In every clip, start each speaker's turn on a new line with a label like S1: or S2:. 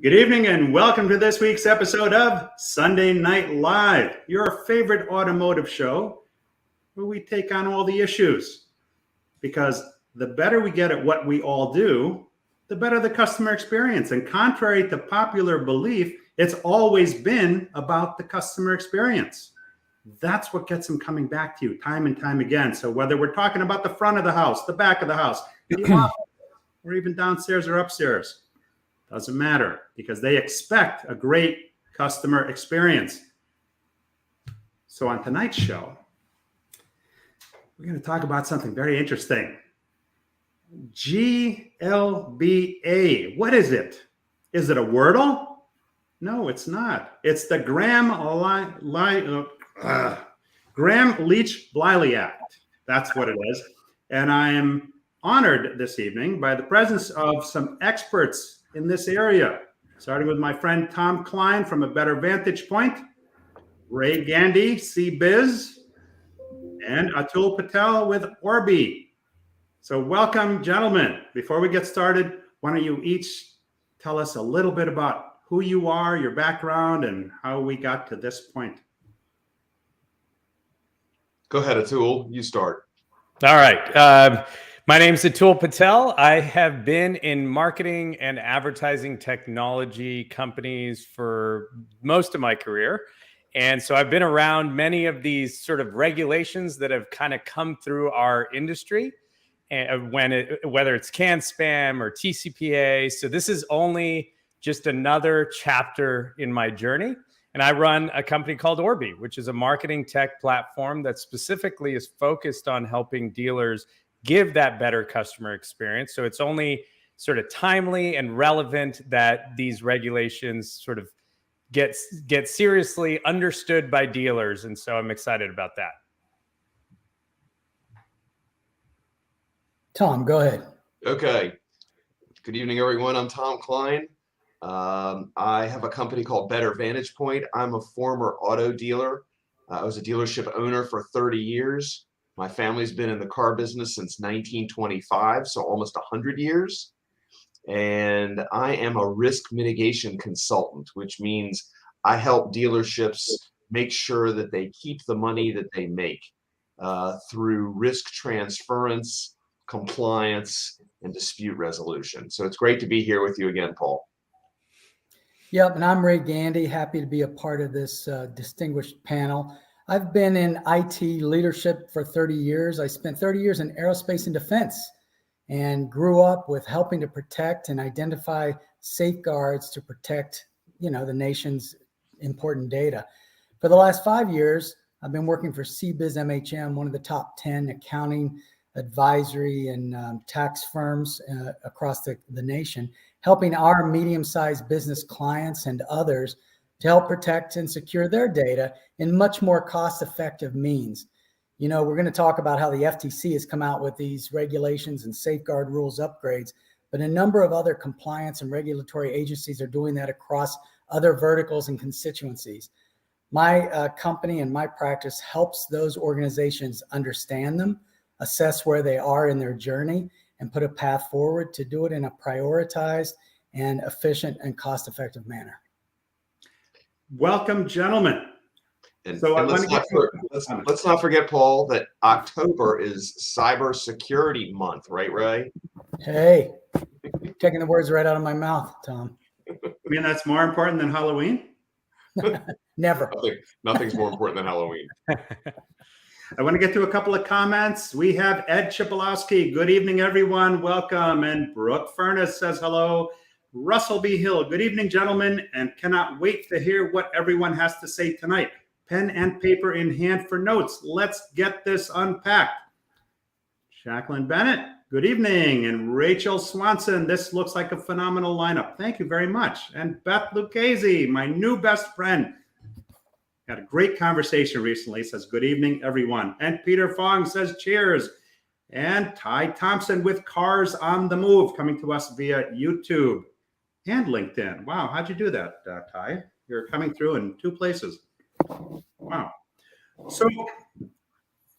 S1: Good evening and welcome to this week's episode of Sunday Night Live, your favorite automotive show where we take on all the issues. Because the better we get at what we all do, the better the customer experience. And contrary to popular belief, it's always been about the customer experience. That's what gets them coming back to you time and time again. So whether we're talking about the front of the house, the back of the house, the office, or even downstairs or upstairs, doesn't matter because they expect a great customer experience. So on tonight's show, we're going to talk about something very interesting. Glba. What is it? Is it a Wordle? No, it's not. It's the Gramm-Leach-Bliley Act. That's what it is. And I am honored this evening by the presence of some experts in this area, starting with my friend Tom Klein from a Better Vantage Point, Ray Gandy, CBIZ, and Atul Patel with Orbee. So welcome, gentlemen. Before we get started, why don't you each tell us a little bit about who you are, your background, and how we got to this point.
S2: Go ahead, Atul. You start.
S3: All right. My name is Atul Patel. I have been in marketing and advertising technology companies for most of my career. And so I've been around many of these sort of regulations that have kind of come through our industry, and whether it's CAN spam or TCPA. So this is only just another chapter in my journey. And I run a company called Orbee, which is a marketing tech platform that specifically is focused on helping dealers give that better customer experience. So it's only sort of timely and relevant that these regulations sort of get seriously understood by dealers. And so I'm excited about that.
S4: Tom, go ahead.
S2: Okay. Good evening, everyone. I'm Tom Klein. I have a company called Better Vantage Point. I'm a former auto dealer. I was a dealership owner for 30 years. My family's been in the car business since 1925, so almost 100 years. And I am a risk mitigation consultant, which means I help dealerships make sure that they keep the money that they make through risk transference, compliance, and dispute resolution. So it's great to be here with you again, Paul.
S4: Yep, and I'm Ray Gandy, happy to be a part of this distinguished panel. I've been in IT leadership for 30 years. I spent 30 years in aerospace and defense and grew up with helping to protect and identify safeguards to protect, the nation's important data. For the last 5 years, I've been working for CBIZ MHM, one of the top 10 accounting, advisory, and tax firms across the nation, helping our medium-sized business clients and others to help protect and secure their data in much more cost-effective means. We're going to talk about how the FTC has come out with these regulations and safeguard rules upgrades, but a number of other compliance and regulatory agencies are doing that across other verticals and constituencies. My company and my practice helps those organizations understand them, assess where they are in their journey, and put a path forward to do it in a prioritized and efficient and cost-effective manner.
S1: Welcome, gentlemen.
S2: And,
S1: so
S2: and let's not forget, Paul, that October is Cybersecurity Month, right, Ray?
S4: Hey, taking the words right out of my mouth, Tom.
S1: I mean, that's more important than Halloween?
S4: Never.
S2: Nothing's more important than Halloween.
S1: I want to get to a couple of comments. We have Ed Chipolowski. Good evening, everyone. Welcome. And Brooke Furness says hello. Russell B. Hill. Good evening, gentlemen, and cannot wait to hear what everyone has to say tonight. Pen and paper in hand for notes. Let's get this unpacked. Jacqueline Bennett. Good evening. And Rachel Swanson. This looks like a phenomenal lineup. Thank you very much. And Beth Lucchese, my new best friend. Had a great conversation recently. Says, good evening, everyone. And Peter Fong says, cheers. And Ty Thompson with Cars on the Move coming to us via YouTube and LinkedIn. Wow, how'd you do that, Ty? You're coming through in two places. Wow. So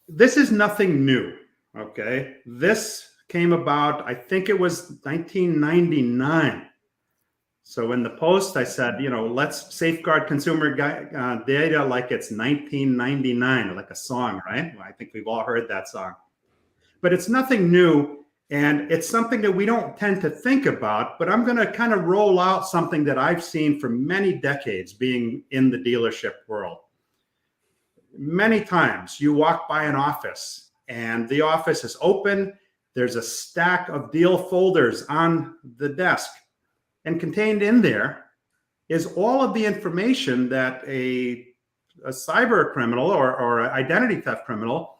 S1: this is nothing new, okay? This came about, I think it was 1999. So in the post, I said, let's safeguard consumer data like it's 1999, like a song, right? Well, I think we've all heard that song. But it's nothing new, and it's something that we don't tend to think about, but I'm going to kind of roll out something that I've seen for many decades being in the dealership world. Many times you walk by an office and the office is open. There's a stack of deal folders on the desk, and contained in there is all of the information that a cyber criminal or an identity theft criminal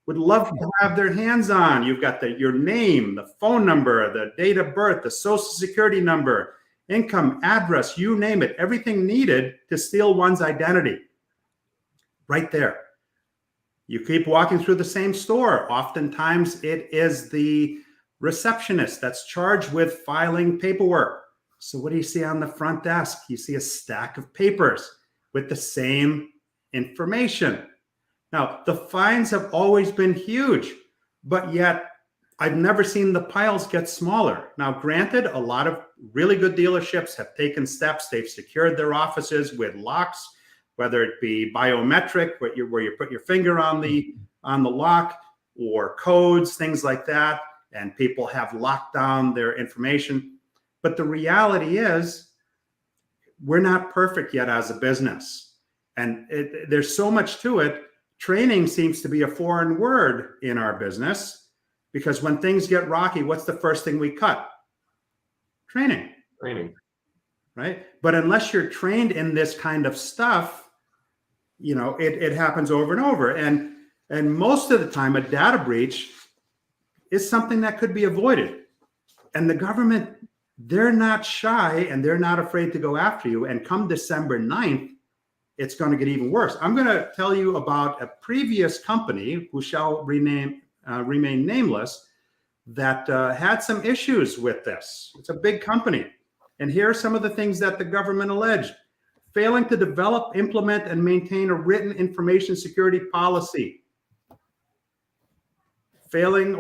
S1: would love to have their hands on. You've got your name, the phone number, the date of birth, the social security number, income, address, you name it, everything needed to steal one's identity. Right there. You keep walking through the same store. Oftentimes it is the receptionist that's charged with filing paperwork. So what do you see on the front desk? You see a stack of papers with the same information. Now, the fines have always been huge, but yet I've never seen the piles get smaller. Now, granted, a lot of really good dealerships have taken steps. They've secured their offices with locks, whether it be biometric, where you put your finger on the lock, or codes, things like that, and people have locked down their information. But the reality is, we're not perfect yet as a business. And there's so much to it. Training seems to be a foreign word in our business, because when things get rocky, what's the first thing we cut? Training. Right? But unless you're trained in this kind of stuff, it happens over and over. And most of the time, a data breach is something that could be avoided. And the government, they're not shy and they're not afraid to go after you. And come December 9th, it's going to get even worse. I'm going to tell you about a previous company who shall remain nameless that had some issues with this. It's a big company. And here are some of the things that the government alleged: failing to develop, implement, and maintain a written information security policy, failing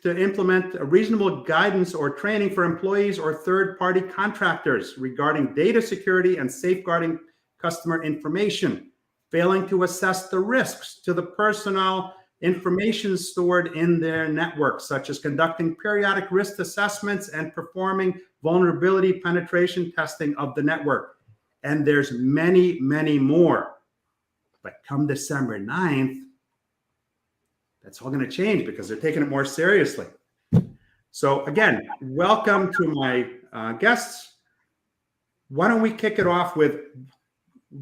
S1: to implement a reasonable guidance or training for employees or third-party contractors regarding data security and safeguarding customer information, failing to assess the risks to the personal information stored in their network, such as conducting periodic risk assessments and performing vulnerability penetration testing of the network. And there's many, many more. But come December 9th, that's all going to change because they're taking it more seriously. So again, welcome to my guests. Why don't we kick it off with,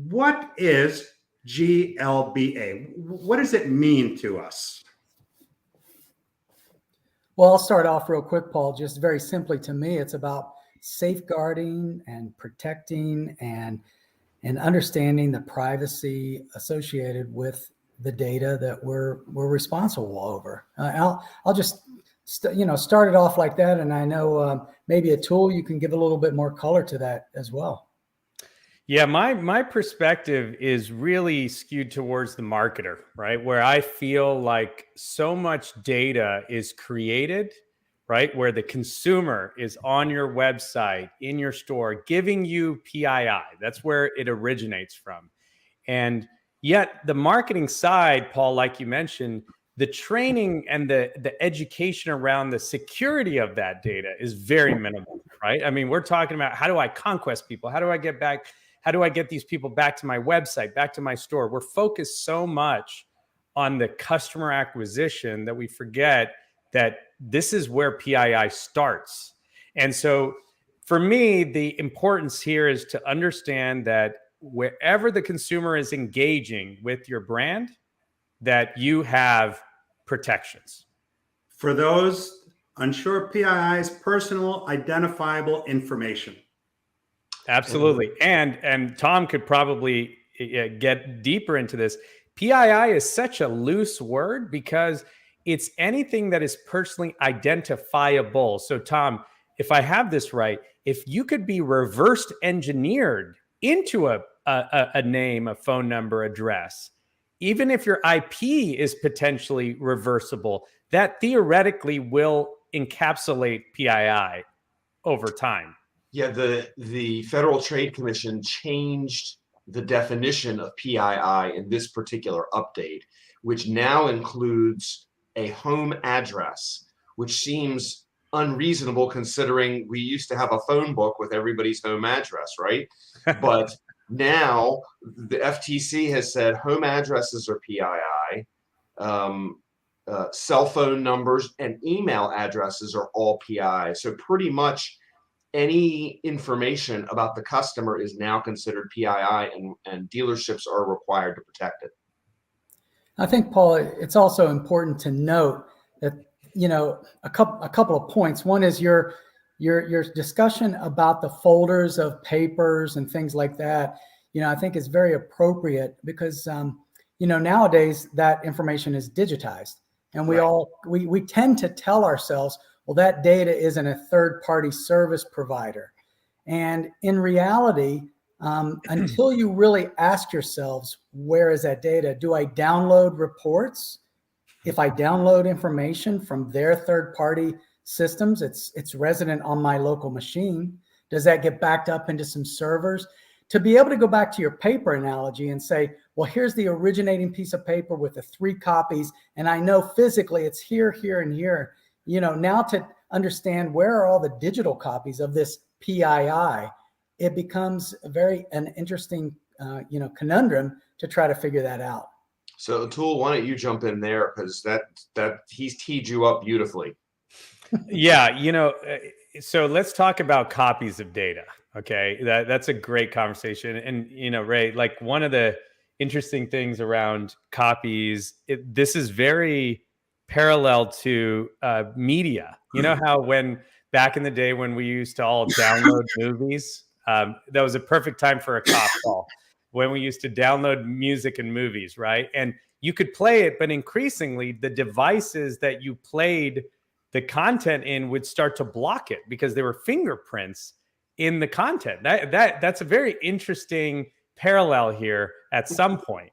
S1: what is GLBA? What does it mean to us?
S4: Well, I'll start off real quick, Paul. Just very simply, to me, it's about safeguarding and protecting and understanding the privacy associated with the data that we're responsible over. I'll just start it off like that, and I know maybe Atul, you can give a little bit more color to that as well.
S3: Yeah, my perspective is really skewed towards the marketer, right? Where I feel like so much data is created, right? Where the consumer is on your website, in your store, giving you PII. That's where it originates from. And yet the marketing side, Paul, like you mentioned, the training and the education around the security of that data is very minimal, right? I mean, we're talking about, how do I conquest people? How do I get back? How do I get these people back to my website, back to my store? We're focused so much on the customer acquisition that we forget that this is where PII starts. And so for me, the importance here is to understand that wherever the consumer is engaging with your brand, that you have protections.
S1: For those unsure, PII is personal identifiable information.
S3: Absolutely. And Tom could probably get deeper into this. PII is such a loose word because it's anything that is personally identifiable. So Tom, if I have this right, if you could be reversed engineered into a name, a phone number, address, even if your IP is potentially reversible, that theoretically will encapsulate PII over time.
S2: Yeah, the Federal Trade Commission changed the definition of PII in this particular update, which now includes a home address, which seems unreasonable considering we used to have a phone book with everybody's home address, right? But now the FTC has said home addresses are PII. Cell phone numbers and email addresses are all PII. So pretty much any information about the customer is now considered PII, and dealerships are required to protect it.
S4: I think, Paul, it's also important to note that, a couple of points. One is your discussion about the folders of papers and things like that, I think is very appropriate because, nowadays that information is digitized, and we tend to tell ourselves, well, that data is in a third-party service provider. And in reality, until you really ask yourselves, where is that data? Do I download reports? If I download information from their third-party systems, it's resident on my local machine. Does that get backed up into some servers? To be able to go back to your paper analogy and say, well, here's the originating piece of paper with the 3 copies, and I know physically it's here, here, and here. Now to understand where are all the digital copies of this PII, it becomes an interesting, conundrum to try to figure that out.
S2: So Atul, why don't you jump in there, because that he's teed you up beautifully.
S3: Yeah, so let's talk about copies of data. Okay, that's a great conversation. And Ray, like one of the interesting things around copies, this is very parallel to media. You know how back in the day when we used to all download movies, that was a perfect time for a cop call, when we used to download music and movies, right? And you could play it, but increasingly the devices that you played the content in would start to block it because there were fingerprints in the content. That's a very interesting parallel here at some point,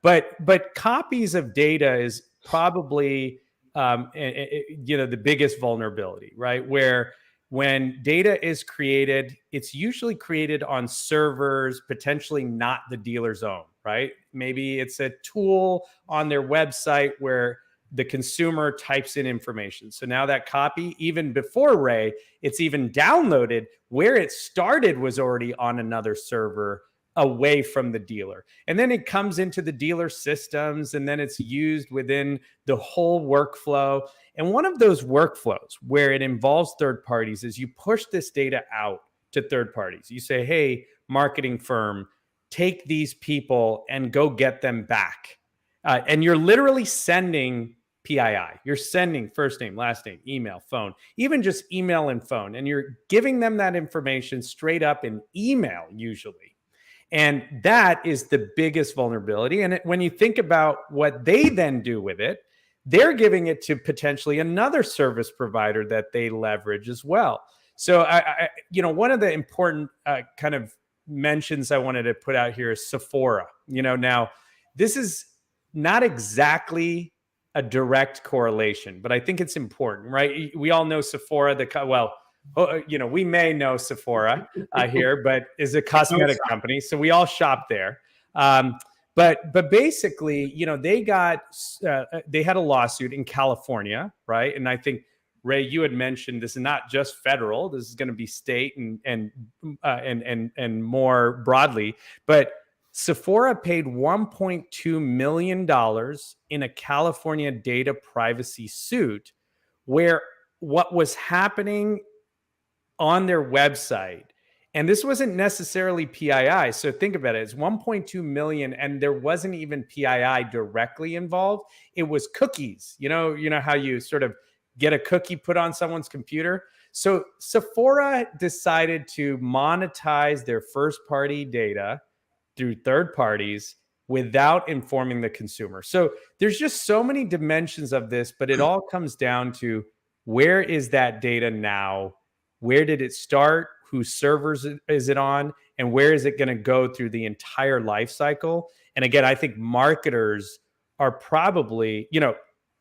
S3: but copies of data is probably the biggest vulnerability, right? Where when data is created, it's usually created on servers, potentially not the dealer's own, right? Maybe it's a tool on their website where the consumer types in information. So now that copy, even before Ray, it's even downloaded. Where it started was already on another server away from the dealer. And then it comes into the dealer systems, and then it's used within the whole workflow. And one of those workflows where it involves third parties is you push this data out to third parties. You say, hey, marketing firm, take these people and go get them back. And you're literally sending PII. You're sending first name, last name, email, phone, even just email and phone. And you're giving them that information straight up in email usually. And that is the biggest vulnerability. And when you think about what they then do with it, they're giving it to potentially another service provider that they leverage as well. So, one of the important kind of mentions I wanted to put out here is Sephora. Now this is not exactly a direct correlation, but I think it's important, right? We all know Sephora, we may know Sephora here, but is a cosmetic company. So we all shop there. But basically, they had a lawsuit in California, right? And I think, Ray, you had mentioned this is not just federal. This is going to be state and more broadly. But Sephora paid $1.2 million in a California data privacy suit, where what was happening on their website, and this wasn't necessarily PII. So think about it. It's 1.2 million, and there wasn't even PII directly involved. It was cookies. You know how you sort of get a cookie put on someone's computer. So Sephora decided to monetize their first-party data through third parties without informing the consumer. So there's just so many dimensions of this, but it all comes down to, where is that data now? Where did it start? Whose servers is it on? And where is it going to go through the entire life cycle? And again, I think marketers are probably,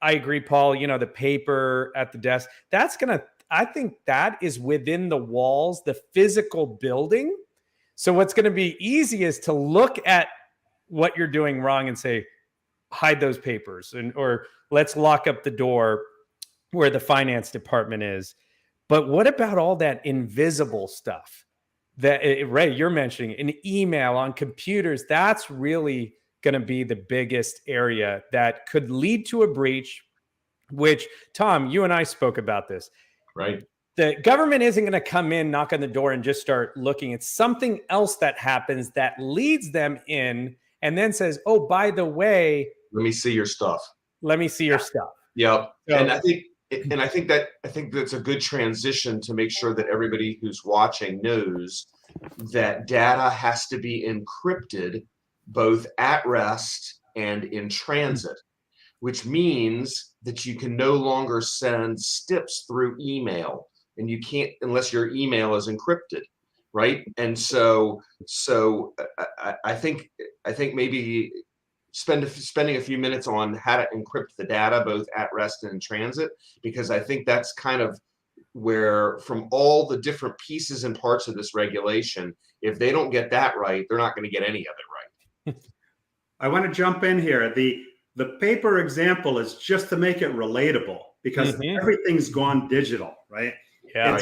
S3: I agree, Paul, the paper at the desk, I think that is within the walls, the physical building. So what's going to be easy is to look at what you're doing wrong and say, hide those papers, or let's lock up the door where the finance department is. But what about all that invisible stuff that Ray, you're mentioning, an email on computers? That's really going to be the biggest area that could lead to a breach, which, Tom, you and I spoke about this.
S2: Right.
S3: The government isn't going to come in, knock on the door, and just start looking. It's something else that happens that leads them in and then says, oh, by the way,
S2: let me see your stuff.
S3: Let me see your stuff.
S2: Yep.
S3: So,
S2: And I think that's a good transition to make sure that everybody who's watching knows that data has to be encrypted both at rest and in transit, which means that you can no longer send STIPs through email, and you can't unless your email is encrypted, right? And so I think maybe spending a few minutes on how to encrypt the data both at rest and in transit, because I think that's kind of where, from all the different pieces and parts of this regulation, if they don't get that right, they're not going to get any of it right.
S1: I want to jump in here. The paper example is just to make it relatable, because everything's gone digital, right?
S3: Yeah.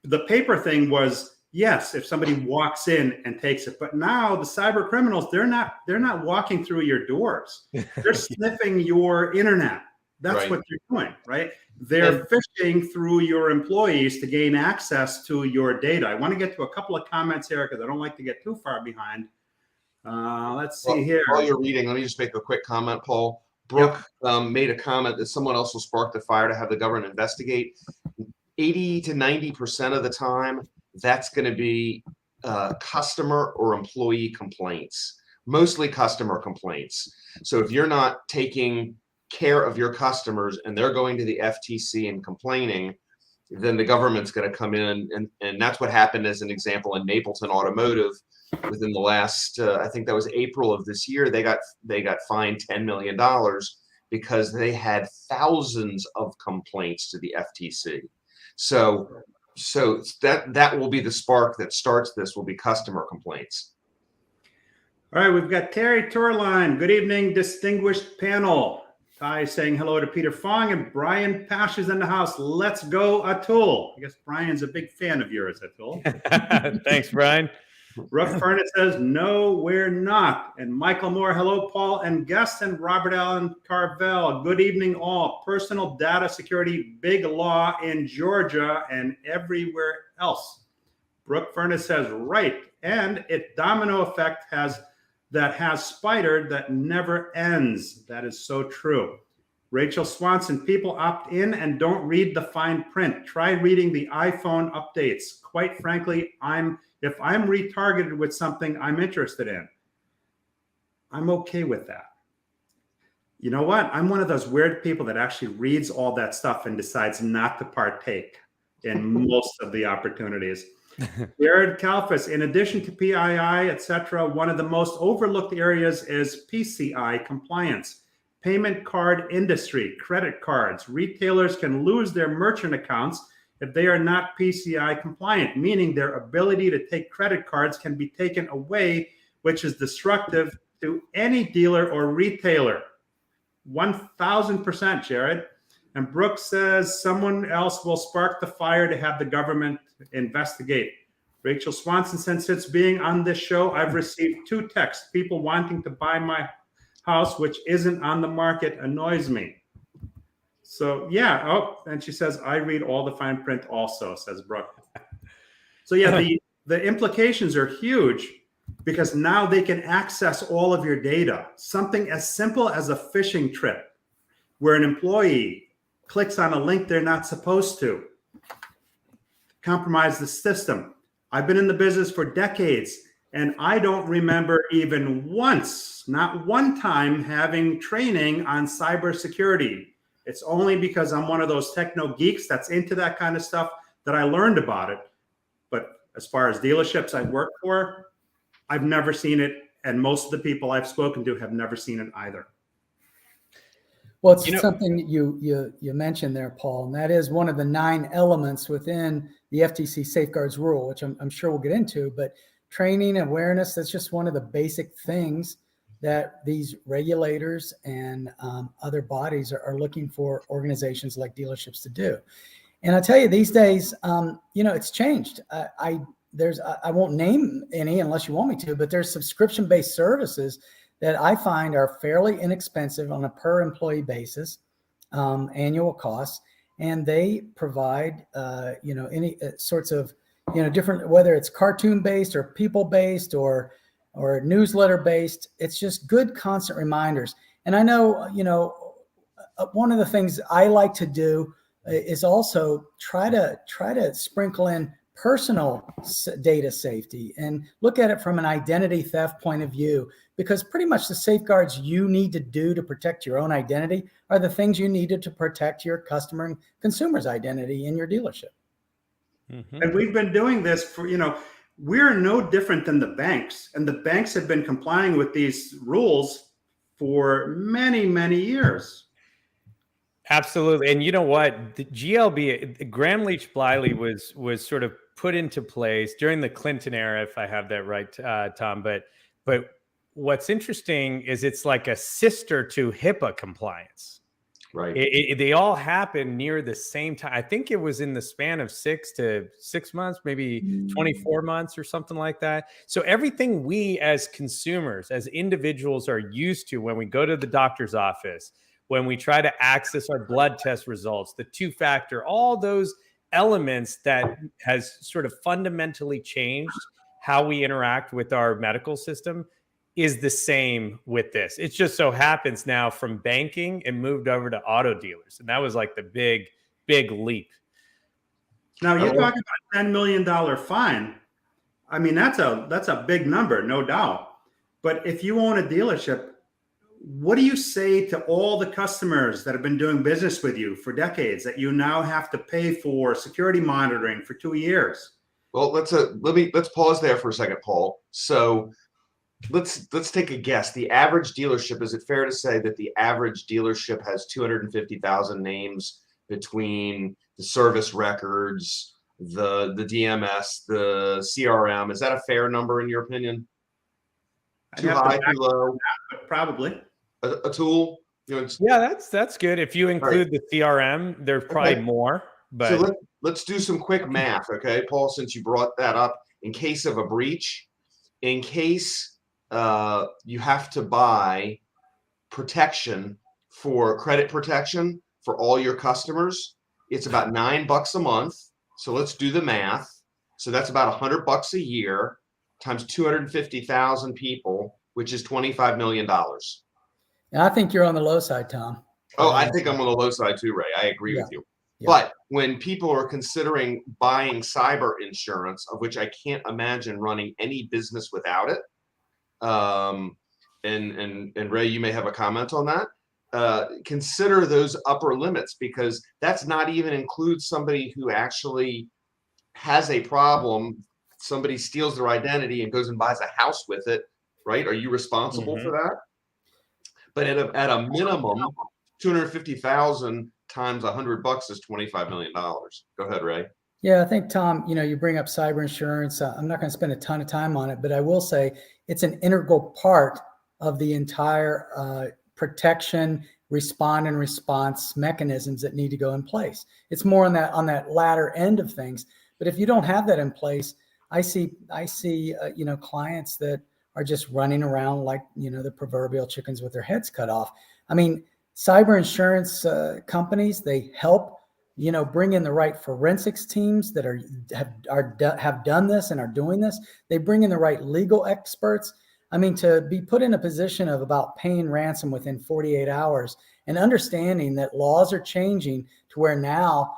S1: The paper thing was, yes, if somebody walks in and takes it, but now the cyber criminals, they're not walking through your doors. They're sniffing your internet. That's what you're doing, right? They're phishing through your employees to gain access to your data. I want to get to a couple of comments here because I don't like to get too far behind. Let's see here.
S2: While you're reading, let me just make a quick comment, Paul. Brooke made a comment that someone else will spark the fire to have the government investigate. 80 to 90% of the time, that's going to be customer or employee complaints, mostly customer complaints. So if you're not taking care of your customers and they're going to the FTC and complaining, then the government's going to come in. And that's what happened, as an example, in Mapleton Automotive within the last, I think that was April of this year. They got fined $10 million because they had thousands of complaints to the FTC. So that will be the spark that starts this, will be customer complaints.
S1: All right, we've got Terry Torline. Good evening, distinguished panel. Ty saying hello to Peter Fong, and Brian Pash is in the house. Let's go, Atul. I guess Brian's a big fan of yours, Atul.
S3: Thanks, Brian.
S1: Brooke Furness says, no, we're not. And Michael Moore, hello, Paul and guests, and Robert Allen Carvel. Good evening, all. Personal data security, big law in Georgia and everywhere else. Brooke Furness says, right. And it domino effect has spider that never ends. That is so true. Rachel Swanson, people opt in and don't read the fine print. Try reading the iPhone updates. Quite frankly, if I'm retargeted with something I'm interested in, I'm okay with that. You know what? I'm one of those weird people that actually reads all that stuff and decides not to partake in most of the opportunities. Jared Kalfas, in addition to PII, etc., one of the most overlooked areas is PCI compliance. Payment card industry, credit cards. Retailers can lose their merchant accounts if they are not PCI compliant, meaning their ability to take credit cards can be taken away, which is destructive to any dealer or retailer. 1,000%, Jared. And Brooks says someone else will spark the fire to have the government investigate. Rachel Swanson, since it's being on this show, I've received 2 texts. People wanting to buy my house, which isn't on the market, annoys me. So yeah, and she says, I read all the fine print also, says Brooke. So yeah, the implications are huge, because now they can access all of your data. Something as simple as a phishing trip, where an employee clicks on a link they're not supposed to, compromise the system. I've been in the business for decades, and I don't remember even once, not one time, having training on cybersecurity. It's only because I'm one of those techno geeks that's into that kind of stuff that I learned about it. But as far as dealerships I've worked for, I've never seen it, and most of the people I've spoken to have never seen it either.
S4: Well, it's
S3: You know-
S4: something you mentioned there, Paul, and that is one of the 9 elements within the FTC safeguards rule, which I'm sure we'll get into. But training, awareness, that's just one of the basic things that these regulators and other bodies are looking for organizations like dealerships to do. And I tell you, these days, it's changed. I won't name any unless you want me to, but there's subscription-based services that I find are fairly inexpensive on a per employee basis, annual costs, and they provide, any sorts of, different, whether it's cartoon-based or people-based or newsletter-based. It's just good constant reminders. And I know, one of the things I like to do is also try to sprinkle in personal data safety and look at it from an identity theft point of view, because pretty much the safeguards you need to do to protect your own identity are the things you needed to protect your customer and consumer's identity in your dealership.
S3: Mhm.
S1: And we've been doing this for, we're no different than the banks. And the banks have been complying with these rules for many, many years.
S3: Absolutely. And you know what? The GLB, Gramm-Leach-Bliley was sort of put into place during the Clinton era, if I have that right, Tom. But what's interesting is it's like a sister to HIPAA compliance.
S2: Right.
S3: They all happen near the same time. I think it was in the span of 6 months, maybe 24 months or something like that. So everything we as consumers, as individuals are used to when we go to the doctor's office, when we try to access our blood test results, the 2-factor, all those elements that has sort of fundamentally changed how we interact with our medical system is the same with this. It just so happens now from banking it moved over to auto dealers. And that was like the big leap.
S1: Now you're talking about $10 million fine. I mean, that's a big number, no doubt. But if you own a dealership, what do you say to all the customers that have been doing business with you for decades that you now have to pay for security monitoring for 2 years?
S2: Well, let's pause there for a second, Paul. So let's take a guess. The average dealership, is it fair to say that the average dealership has 250,000 names between the service records, the DMS, the CRM? Is that a fair number in your opinion? Too high, too low?
S1: But probably.
S2: Atul?
S3: Yeah, that's good. If you include the CRM, there's probably more. But
S2: so let's do some quick math, okay, Paul, since you brought that up. In case of a breach, in case you have to buy protection for credit protection for all your customers, it's about $9 a month. So let's do the math. So that's about $100 a year times 250,000 people, which is $25 million.
S4: And I think you're on the low side, Tom.
S2: Oh, I think I'm on the low side too, Ray. I agree with you. Yeah. But when people are considering buying cyber insurance, of which I can't imagine running any business without it, and Ray, you may have a comment on that. Consider those upper limits, because that's not even include somebody who actually has a problem. Somebody steals their identity and goes and buys a house with it, right? Are you responsible for that? But at a minimum, 250,000 times $100 is $25 million. Go ahead, Ray.
S4: Yeah, I think, Tom, you bring up cyber insurance. I'm not going to spend a ton of time on it, but I will say it's an integral part of the entire protection, respond and response mechanisms that need to go in place. It's more on that latter end of things. But if you don't have that in place, I see clients that are just running around like, the proverbial chickens with their heads cut off. I mean, cyber insurance companies, they help, bring in the right forensics teams that have done this and are doing this. They bring in the right legal experts. I mean, to be put in a position of about paying ransom within 48 hours and understanding that laws are changing to where now,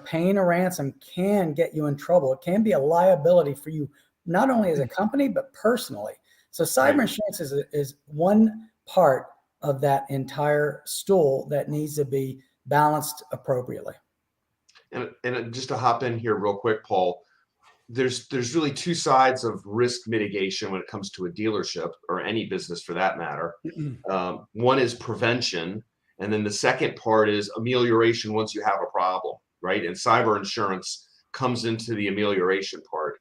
S4: paying a ransom can get you in trouble. It can be a liability for you, not only as a company, but personally. So cyber insurance is one part of that entire stool that needs to be balanced appropriately.
S2: And just to hop in here real quick, Paul, there's really two sides of risk mitigation when it comes to a dealership or any business for that matter. One is prevention, And then the second part is amelioration once you have a problem, right? And cyber insurance comes into the amelioration part.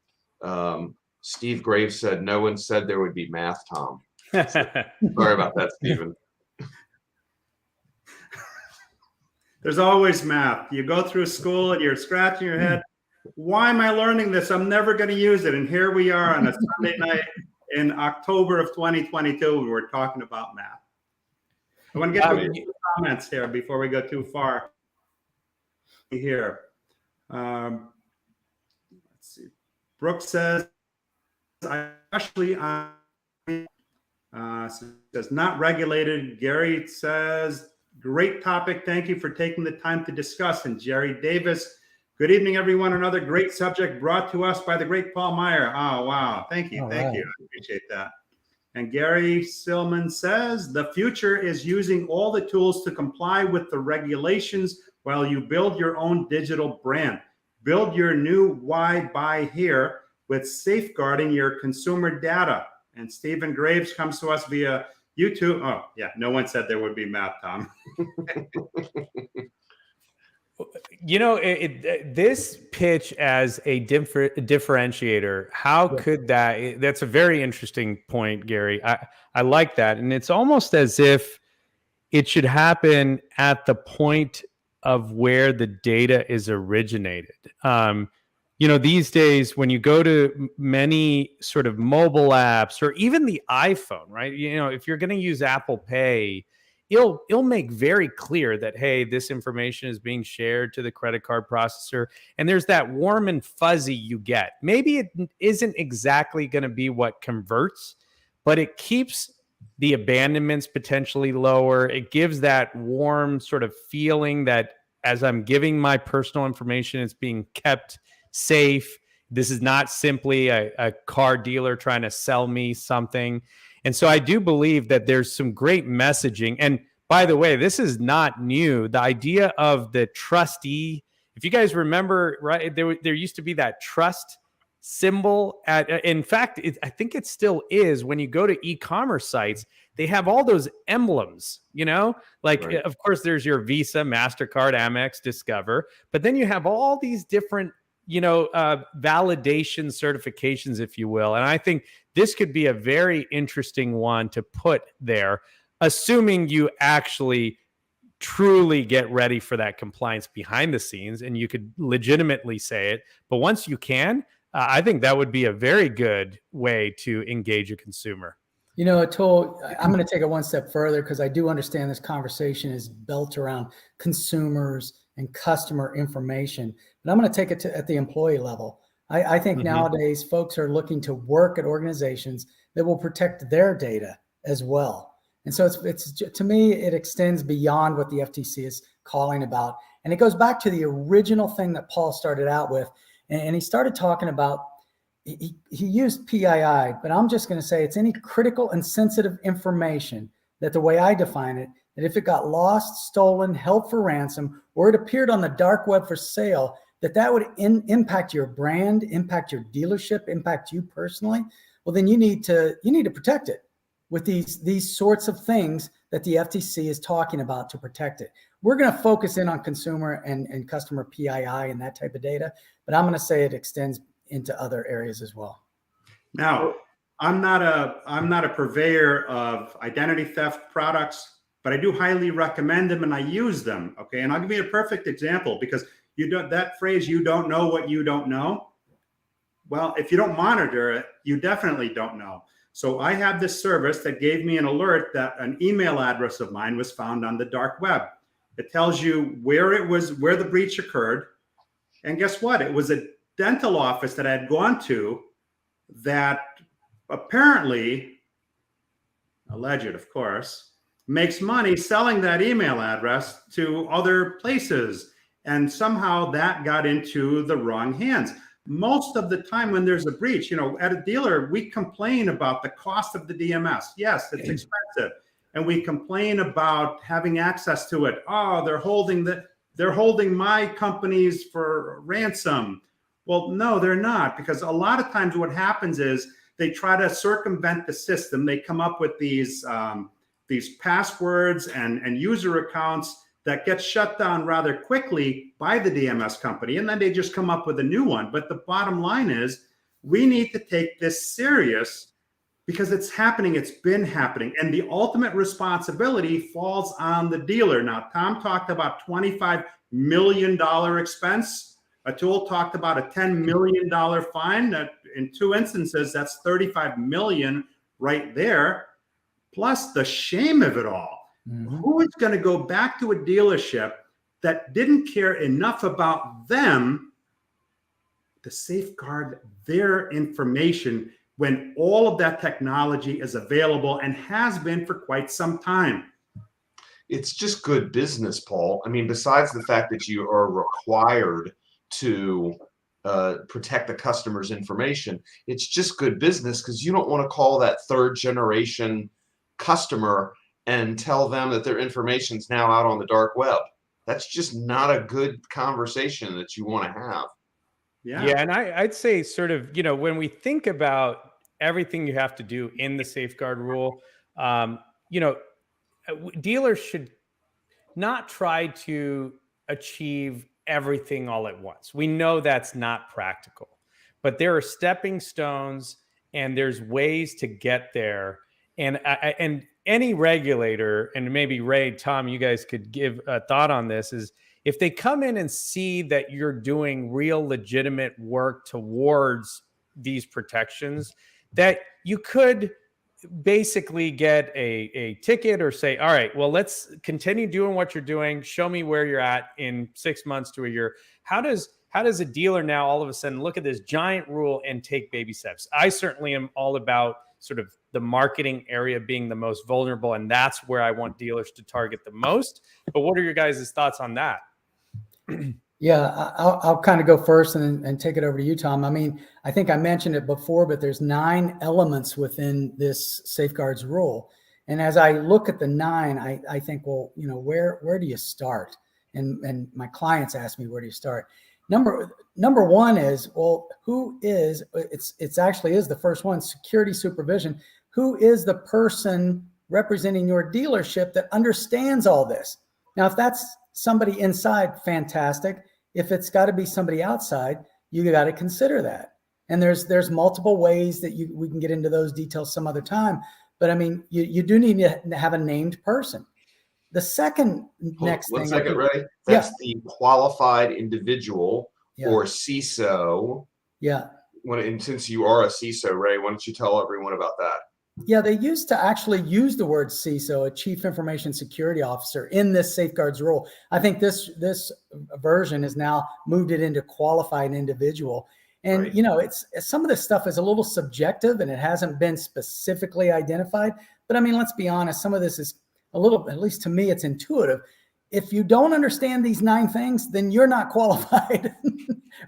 S2: Steve Graves said, no one said there would be math, Tom. Sorry about that, Stephen.
S1: There's always math. You go through school and you're scratching your head. Why am I learning this? I'm never going to use it. And here we are on a Sunday night in October of 2022. We're talking about math. I want to get to a few comments here before we go too far. Here. Let's see. Brooke says, especially on says not regulated. Gary says, great topic. Thank you for taking the time to discuss. And Jerry Davis, good evening, everyone. Another great subject brought to us by the great Paul Meijer. Oh, wow. Thank you. Thank you. I appreciate that. And Gary Silman says, the future is using all the tools to comply with the regulations while you build your own digital brand. Build your new why buy here with safeguarding your consumer data. And Stephen Graves comes to us via YouTube. Oh, yeah. No one said there would be math, Tom.
S3: You know, this pitch as a differentiator, how could that, that's a very interesting point, Gary. I like that. And it's almost as if it should happen at the point of where the data is originated. You know, these days, when you go to many sort of mobile apps or even the iPhone, right? You know, if you're going to use Apple Pay, it'll make very clear that, hey, this information is being shared to the credit card processor. And there's that warm and fuzzy you get. Maybe it isn't exactly going to be what converts, but it keeps the abandonments potentially lower. It gives that warm sort of feeling that as I'm giving my personal information, it's being kept safe. This is not simply a car dealer trying to sell me something. And so I do believe that there's some great messaging. And by the way, this is not new. The idea of the trustee, if you guys remember, right, there used to be that trust symbol in fact, I think it still is when you go to e-commerce sites, they have all those emblems, you know, like, right. Of course, there's your Visa, MasterCard, Amex, Discover, but then you have all these different, you know, validation certifications, if you will. And I think this could be a very interesting one to put there, assuming you actually truly get ready for that compliance behind the scenes and you could legitimately say it. But once you can, I think that would be a very good way to engage a consumer.
S4: You know, Atul, I'm going to take it one step further because I do understand this conversation is built around consumers and customer information, but I'm going to take it at the employee level. I think nowadays folks are looking to work at organizations that will protect their data as well. And so it's to me, it extends beyond what the FTC is calling about. And it goes back to the original thing that Paul started out with. And he started talking about, he used PII, but I'm just going to say it's any critical and sensitive information that the way I define it, that if it got lost, stolen, held for ransom, or it appeared on the dark web for sale, that would impact your brand, impact your dealership, impact you personally. Well, then you need to protect it with these sorts of things that the FTC is talking about to protect it. We're going to focus in on consumer and customer PII and that type of data, but I'm going to say it extends into other areas as well.
S1: Now, I'm not a purveyor of identity theft products, but I do highly recommend them and I use them. Okay, and I'll give you a perfect example because that phrase, you don't know what you don't know. Well, if you don't monitor it, you definitely don't know. So I have this service that gave me an alert that an email address of mine was found on the dark web. It tells you where the breach occurred. And guess what? It was a dental office that I had gone to that apparently, alleged, of course, makes money selling that email address to other places. And somehow that got into the wrong hands. Most of the time when there's a breach, you know, at a dealer, we complain about the cost of the DMS. Yes, it's expensive. And we complain about having access to it. Oh, they're holding my companies for ransom. Well, no, they're not, because a lot of times what happens is they try to circumvent the system. They come up with these these passwords and user accounts that get shut down rather quickly by the DMS company, and then they just come up with a new one. But the bottom line is we need to take this serious because it's happening. It's been happening. And the ultimate responsibility falls on the dealer. Now, Tom talked about $25 million expense. Atul talked about a $10 million fine. That in two instances, that's $35 million right there. Plus the shame of it all. Mm-hmm. Who is going to go back to a dealership that didn't care enough about them to safeguard their information when all of that technology is available and has been for quite some time?
S2: It's just good business, Paul. I mean, besides the fact that you are required to protect the customer's information, it's just good business because you don't want to call that third generation customer and tell them that their information's now out on the dark web. That's just not a good conversation that you want to have.
S3: Yeah. And I'd say sort of, you know, when we think about everything you have to do in the safeguard rule, you know, dealers should not try to achieve everything all at once. We know that's not practical, but there are stepping stones and there's ways to get there. And any regulator, and maybe Ray, Tom, you guys could give a thought on this, is if they come in and see that you're doing real legitimate work towards these protections, that you could basically get a ticket or say, all right, well, let's continue doing what you're doing. Show me where you're at in 6 months to a year. How does a dealer now all of a sudden look at this giant rule and take baby steps? I certainly am all about sort of the marketing area being the most vulnerable, and that's where I want dealers to target the most. But what are your guys' thoughts on that?
S4: Yeah, I'll kind of go first and take it over to you, Tom. I mean, I think I mentioned it before, but there's 9 elements within this safeguards rule. And as I look at the 9, I think, well, you know, where do you start? And my clients ask me, where do you start? Number one is, well, who is, it's actually is the first one, security supervision. Who is the person representing your dealership that understands all this? Now, if that's somebody inside, fantastic. If it's got to be somebody outside, you got to consider that. And there's multiple ways that we can get into those details some other time. But I mean, you do need to have a named person. The second next thing.
S2: 1 second, Ray. That's the qualified individual or CISO.
S4: Yeah.
S2: And since you are a CISO, Ray, why don't you tell everyone about that?
S4: Yeah, they used to actually use the word CISO, a Chief Information Security Officer, in this safeguards rule. I think this version has now moved it into qualified individual. And, you know, it's some of this stuff is a little subjective and it hasn't been specifically identified. But I mean, let's be honest, some of this is a little, at least to me, it's intuitive. If you don't understand these 9 things, then you're not qualified,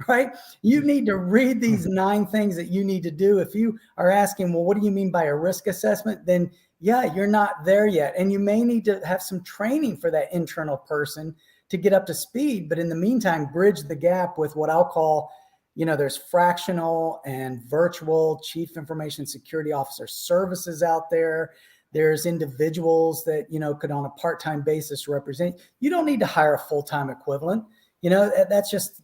S4: right? You need to read these 9 things that you need to do. If you are asking, well, what do you mean by a risk assessment? Then yeah, you're not there yet. And you may need to have some training for that internal person to get up to speed. But in the meantime, bridge the gap with what I'll call, you know, there's fractional and virtual Chief Information Security Officer services out there. There's individuals that, you know, could on a part-time basis represent. You don't need to hire a full-time equivalent. You know, that's just,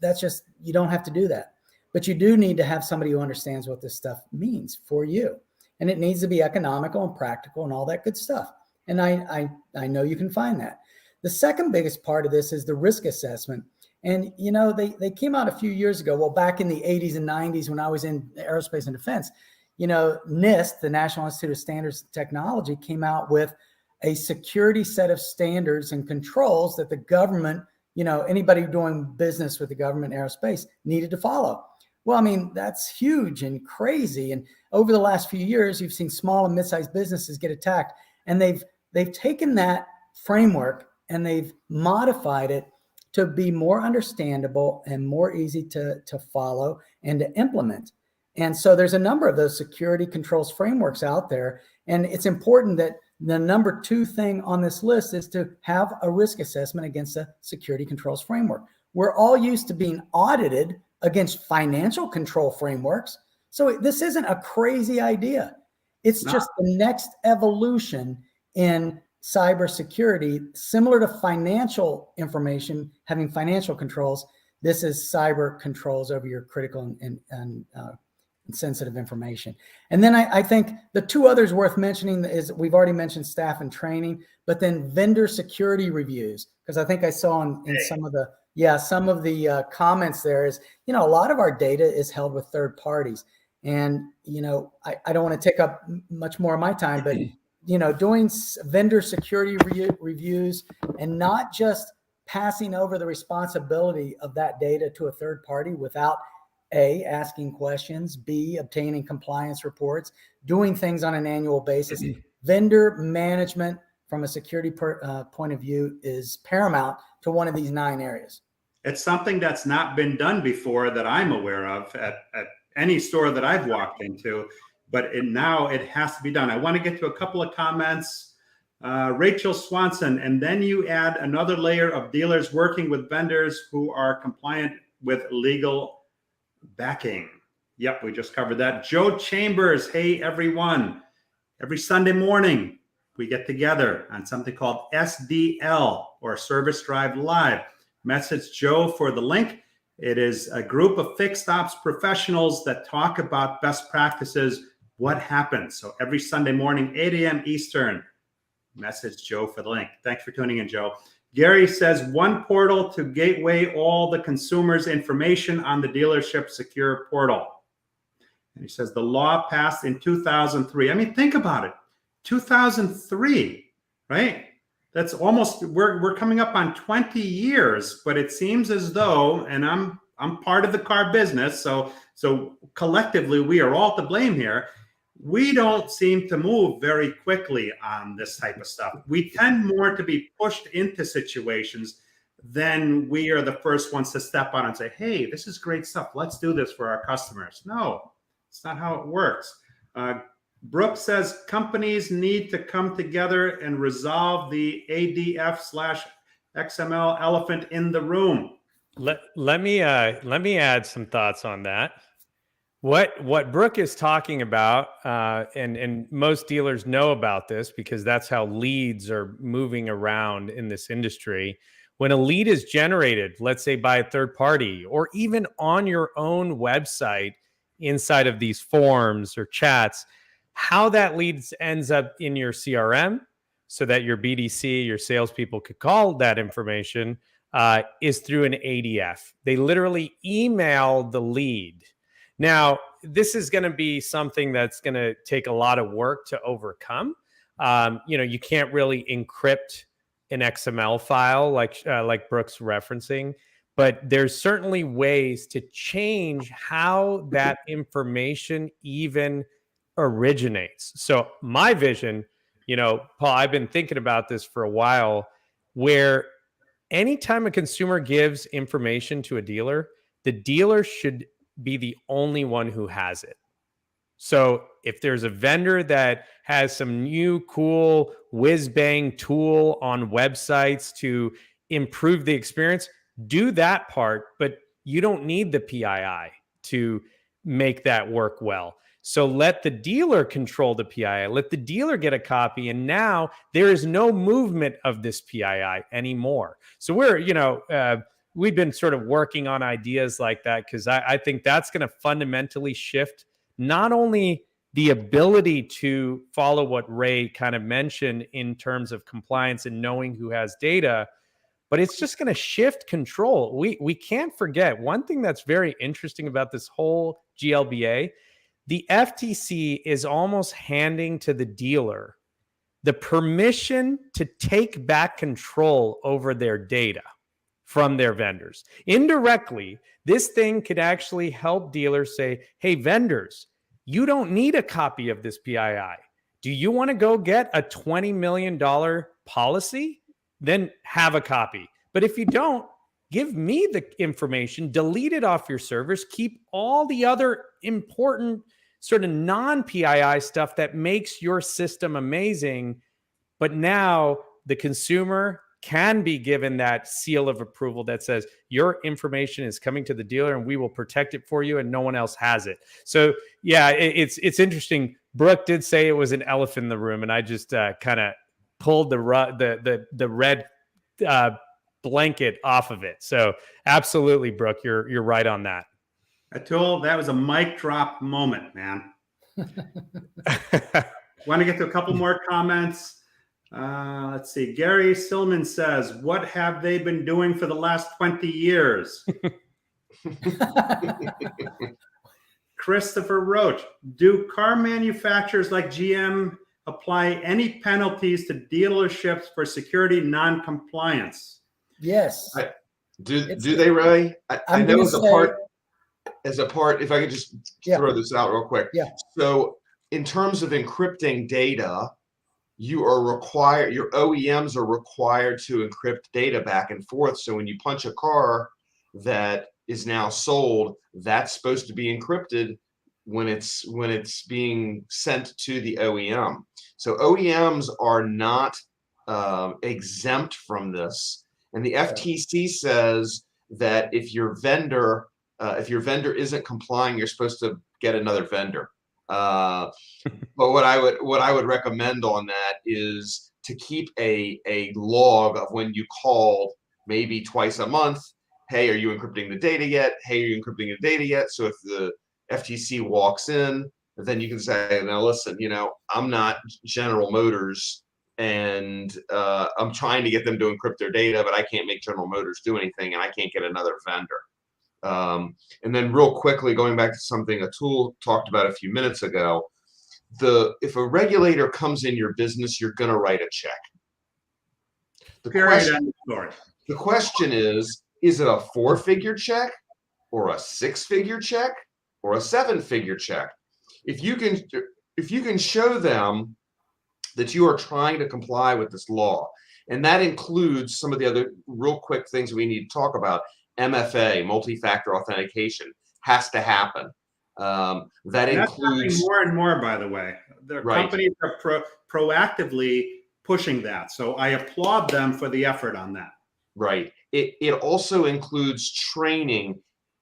S4: you don't have to do that. But you do need to have somebody who understands what this stuff means for you. And it needs to be economical and practical and all that good stuff. And I know you can find that. The second biggest part of this is the risk assessment. And, you know, they came out a few years ago. Well, back in the 80s and 90s when I was in aerospace and defense, you know, NIST, the National Institute of Standards and Technology, came out with a security set of standards and controls that the government, you know, anybody doing business with the government aerospace needed to follow. Well, I mean, that's huge and crazy. And over the last few years, you've seen small and mid-sized businesses get attacked. And they've taken that framework and they've modified it to be more understandable and more easy to follow and to implement. And so there's a number of those security controls frameworks out there. And it's important that the number 2 thing on this list is to have a risk assessment against a security controls framework. We're all used to being audited against financial control frameworks. So this isn't a crazy idea. It's just the next evolution in cybersecurity, similar to financial information, having financial controls. This is cyber controls over your critical and sensitive information. And then I think the two others worth mentioning is we've already mentioned staff and training, but then vendor security reviews, because I think I saw in some of the comments there is, a lot of our data is held with third parties. And, I don't want to take up much more of my time, but, doing vendor security reviews and not just passing over the responsibility of that data to a third party without A, asking questions, B, obtaining compliance reports, doing things on an annual basis. Vendor management from a security point of view is paramount to one of these 9 areas.
S1: It's something that's not been done before that I'm aware of at any store that I've walked into, but now it has to be done. I want to get to a couple of comments. Rachel Swanson, and then you add another layer of dealers working with vendors who are compliant with legal backing. Yep, we just covered that. Joe Chambers, hey everyone. Every Sunday morning, we get together on something called SDL, or Service Drive Live. Message Joe for the link. It is a group of fixed ops professionals that talk about best practices, what happens. So every Sunday morning, 8 a.m. Eastern, message Joe for the link. Thanks for tuning in, Joe. Gary says, one portal to gateway all the consumers' information on the dealership secure portal. And he says the law passed in 2003. I mean, think about it. 2003, right? That's almost, we're coming up on 20 years, but it seems as though, and I'm part of the car business, so collectively we are all to blame here. We don't seem to move very quickly on this type of stuff. We tend more to be pushed into situations than we are the first ones to step on and say, hey, this is great stuff. Let's do this for our customers. No, it's not how it works. Brooke says companies need to come together and resolve the ADF/XML elephant in the room.
S3: Let me add some thoughts on that. What Brooke is talking about, and most dealers know about this because that's how leads are moving around in this industry. When a lead is generated, let's say by a third party, or even on your own website inside of these forms or chats, how that lead ends up in your CRM so that your BDC, your salespeople could call that information is through an ADF. They literally email the lead. Now, this is going to be something that's going to take a lot of work to overcome. You can't really encrypt an XML file like Brooke's referencing, but there's certainly ways to change how that information even originates. So my vision, Paul, I've been thinking about this for a while, where anytime a consumer gives information to a dealer, the dealer should be the only one who has it. So if there's a vendor that has some new cool whiz-bang tool on websites to improve the experience, do that part, but you don't need the PII to make that work well. So let the dealer control the PII, let the dealer get a copy, and now there is no movement of this PII anymore. So we've been sort of working on ideas like that because I think that's going to fundamentally shift not only the ability to follow what Ray kind of mentioned in terms of compliance and knowing who has data, but it's just going to shift control. We can't forget one thing that's very interesting about this whole GLBA. The FTC is almost handing to the dealer the permission to take back control over their data from their vendors. Indirectly, this thing could actually help dealers say, hey, vendors, you don't need a copy of this PII. Do you want to go get a $20 million policy? Then have a copy. But if you don't, give me the information, delete it off your servers, keep all the other important sort of non-PII stuff that makes your system amazing. But now the consumer can be given that seal of approval that says your information is coming to the dealer and we will protect it for you and no one else has it. So yeah, it's interesting. Brooke did say it was an elephant in the room, and I just kind of pulled the red blanket off of it. So absolutely, Brooke, you're right on that.
S1: Atul, that was a mic drop moment, man. Want to get to a couple more comments. Let's see. Gary Silman says, what have they been doing for the last 20 years? Christopher Roach, do car manufacturers like GM apply any penalties to dealerships for security non-compliance?
S4: Yes.
S2: Do they, Ray? I know as a part, if I could just throw this out real quick.
S4: Yeah.
S2: So in terms of encrypting data, your OEMs are required to encrypt data back and forth. So when you punch a car that is now sold, that's supposed to be encrypted when it's being sent to the OEM. So OEMs are not exempt from this. And the FTC says that if your vendor isn't complying, you're supposed to get another vendor. But what I would recommend on that is to keep a log of when you called, maybe twice a month. Hey, are you encrypting the data yet? Hey, are you encrypting the data yet? So if the FTC walks in, then you can say, now listen, I'm not General Motors, and I'm trying to get them to encrypt their data, but I can't make General Motors do anything, and I can't get another vendor. And then real quickly, going back to something Atul talked about a few minutes ago, if a regulator comes in your business, you're going to write a check. The question is it a 4-figure check or a 6-figure check or a 7-figure check? If you can show them that you are trying to comply with this law, and that includes some of the other real quick things we need to talk about. MFA, multi-factor authentication, has to happen. That includes
S1: more and more, by the way. The companies are proactively pushing that. So I applaud them for the effort on that.
S2: Right. It also includes training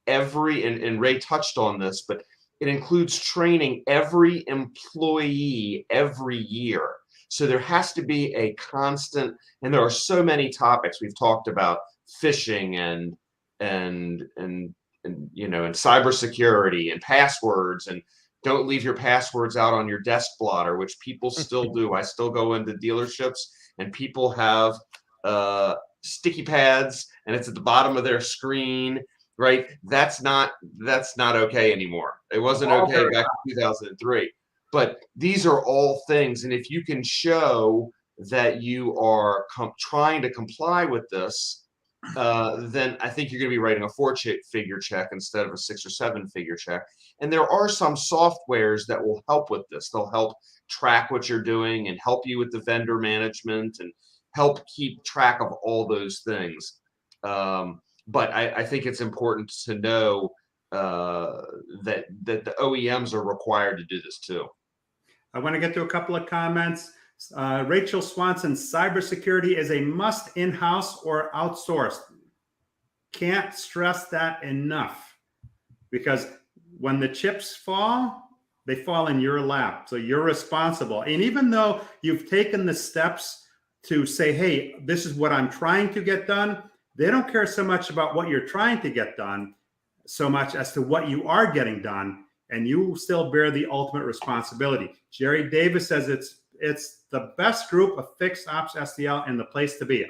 S2: and Ray touched on this, but it includes training every employee every year. So there has to be a constant, and there are so many topics we've talked about: phishing and cybersecurity and passwords, and don't leave your passwords out on your desk blotter, which people still do. I still go into dealerships and people have sticky pads, and it's at the bottom of their screen. Right? That's not okay anymore. It wasn't okay back in 2003. But these are all things, and if you can show that you are trying to comply with this, then I think you're going to be writing a 4-figure check instead of a 6 or 7-figure check. And there are some softwares that will help with this. They'll help track what you're doing and help you with the vendor management and help keep track of all those things. But I think it's important to know that the OEMs are required to do this too.
S1: I want to get to a couple of comments. Rachel Swanson, cybersecurity is a must in-house or outsourced. Can't stress that enough, because when the chips fall, they fall in your lap. So you're responsible. And even though you've taken the steps to say, hey, this is what I'm trying to get done, they don't care so much about what you're trying to get done so much as to what you are getting done. And you still bear the ultimate responsibility. Jerry Davis says it's the best group of fixed ops SDL and the place to be.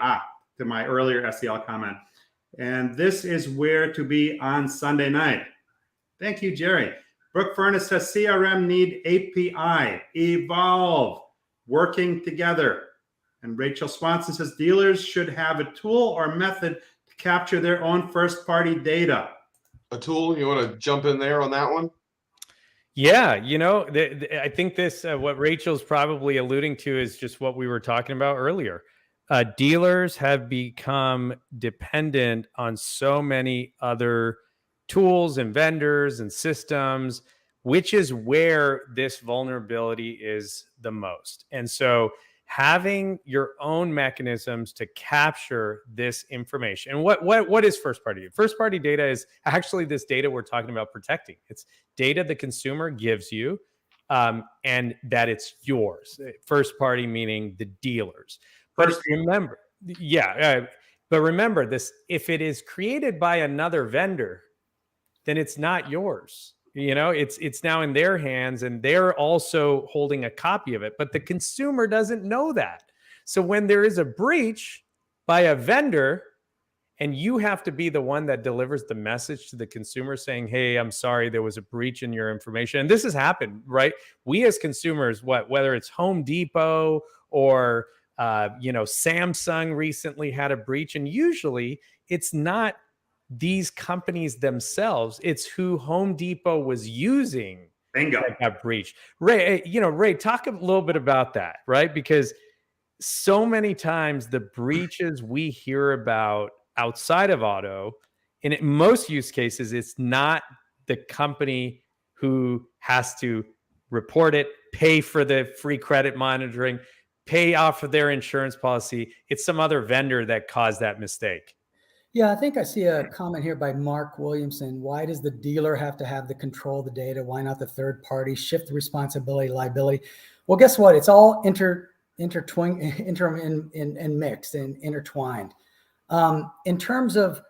S1: To my earlier SDL comment. And this is where to be on Sunday night. Thank you, Jerry. Brooke Furness says CRM need API, evolve, working together. And Rachel Swanson says dealers should have a tool or method to capture their own first-party data.
S2: Atul, you want to jump in there on that one?
S3: Yeah, I think this, what Rachel's probably alluding to is just what we were talking about earlier. Dealers have become dependent on so many other tools and vendors and systems, which is where this vulnerability is the most. And so having your own mechanisms to capture this information. And what is first party data? First party data is actually this data we're talking about protecting. It's data the consumer gives you and that it's yours. First party meaning the dealers. But remember, but remember this: if it is created by another vendor, then it's not yours. It's now in their hands, and they're also holding a copy of it. But the consumer doesn't know that. So when there is a breach by a vendor, and you have to be the one that delivers the message to the consumer saying, hey, I'm sorry, there was a breach in your information. And this has happened, right? We as consumers, whether it's Home Depot or Samsung recently had a breach, and usually it's not these companies themselves, it's who Home Depot was using that got breached. Ray, talk a little bit about that, right? Because so many times the breaches we hear about outside of auto, and in most use cases, it's not the company who has to report it, pay for the free credit monitoring, pay off of their insurance policy. It's some other vendor that caused that mistake.
S4: Yeah, I think I see a comment here by Mark Williamson. Why does the dealer have to have the control of the data? Why not the third party? Shift the responsibility, liability. Well, guess what? It's all intertwined and mixed and intertwined. In terms of,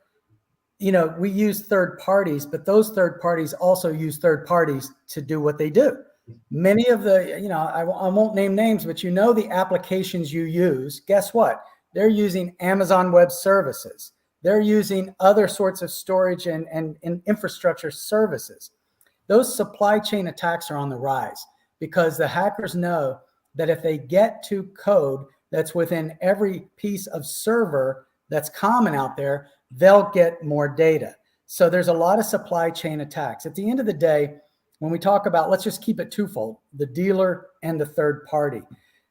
S4: we use third parties, but those third parties also use third parties to do what they do. Many of the, I won't name names, but the applications you use, guess what? They're using Amazon Web Services. They're using other sorts of storage and infrastructure services. Those supply chain attacks are on the rise because the hackers know that if they get to code that's within every piece of server that's common out there, they'll get more data. So there's a lot of supply chain attacks. At the end of the day, when we talk about, let's just keep it twofold, the dealer and the third party.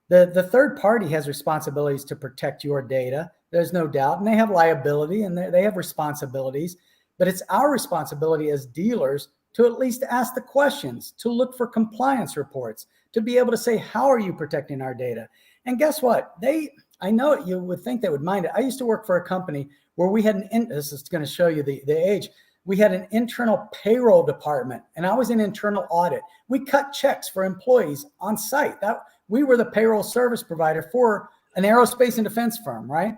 S4: The third party has responsibilities to protect your data. There's no doubt. And they have liability and they have responsibilities. But it's our responsibility as dealers to at least ask the questions, to look for compliance reports, to be able to say, how are you protecting our data? And guess what? I know you would think they would mind it. I used to work for a company where we had this is going to show you the age. We had an internal payroll department, and I was in internal audit. We cut checks for employees on site. We were the payroll service provider for an aerospace and defense firm, right?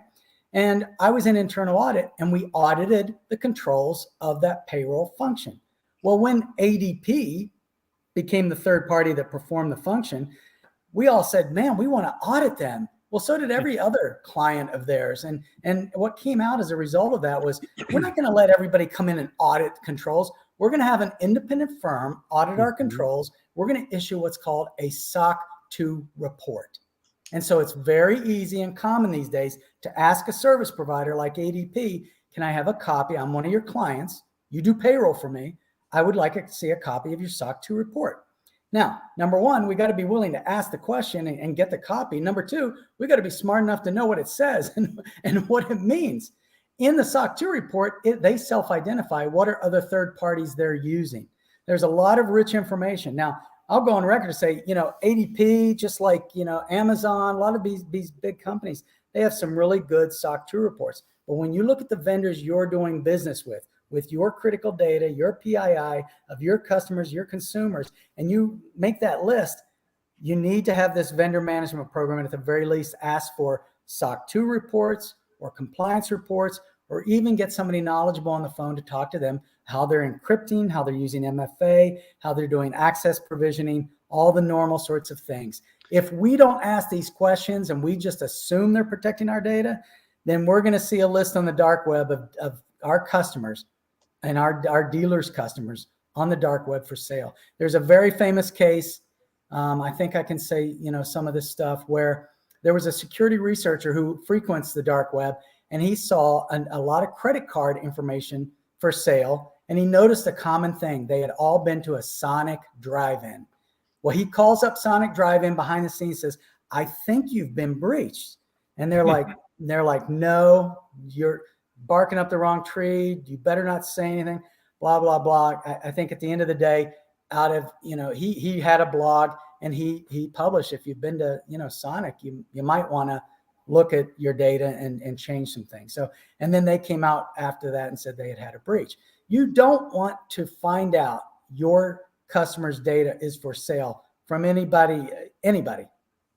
S4: And I was in internal audit, and we audited the controls of that payroll function. Well, when ADP became the third party that performed the function, we all said, man, we want to audit them. Well, so did every other client of theirs. And what came out as a result of that was, we're not going to let everybody come in and audit controls. We're going to have an independent firm audit our controls. We're going to issue what's called a SOC 2 report. And so it's very easy and common these days to ask a service provider like ADP, can I have a copy? I'm one of your clients. You do payroll for me. I would like to see a copy of your SOC 2 report. Now, number one, we got to be willing to ask the question and get the copy. Number two, we got to be smart enough to know what it says and what it means. In the SOC 2 report, they self-identify what are other third parties they're using. There's a lot of rich information. Now, I'll go on record to say, ADP, just like, Amazon, a lot of these big companies, they have some really good SOC 2 reports. But when you look at the vendors you're doing business with your critical data, your PII of your customers, your consumers, and you make that list, you need to have this vendor management program, and at the very least ask for SOC 2 reports or compliance reports, or even get somebody knowledgeable on the phone to talk to them, how they're encrypting, how they're using MFA, how they're doing access provisioning, all the normal sorts of things. If we don't ask these questions and we just assume they're protecting our data, then we're going to see a list on the dark web of our customers and our dealers' customers on the dark web for sale. There's a very famous case. I think I can say, some of this stuff, where there was a security researcher who frequents the dark web, and he saw a lot of credit card information for sale. And he noticed a common thing. They had all been to a Sonic drive-in. Well, he calls up Sonic drive-in behind the scenes, says, I think you've been breached. And they're like, no, you're barking up the wrong tree. You better not say anything, blah, blah, blah. I think at the end of the day, he had a blog, and he published, if you've been to, Sonic, you might want to look at your data and change some things. So, and then they came out after that and said they had a breach. You don't want to find out your customer's data is for sale from anybody.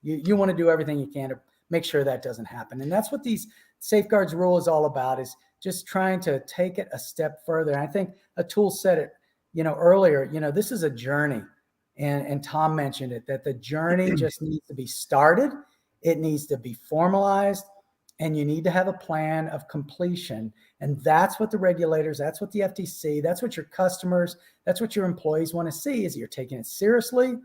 S4: You want to do everything you can to make sure that doesn't happen. And that's what these safeguards rule is all about, is just trying to take it a step further. And I think Atul said it, earlier, this is a journey. And Tom mentioned it, that the journey just needs to be started. It needs to be formalized, and you need to have a plan of completion. And that's what the regulators, that's what the FTC, that's what your customers, that's what your employees want to see, is you're taking it seriously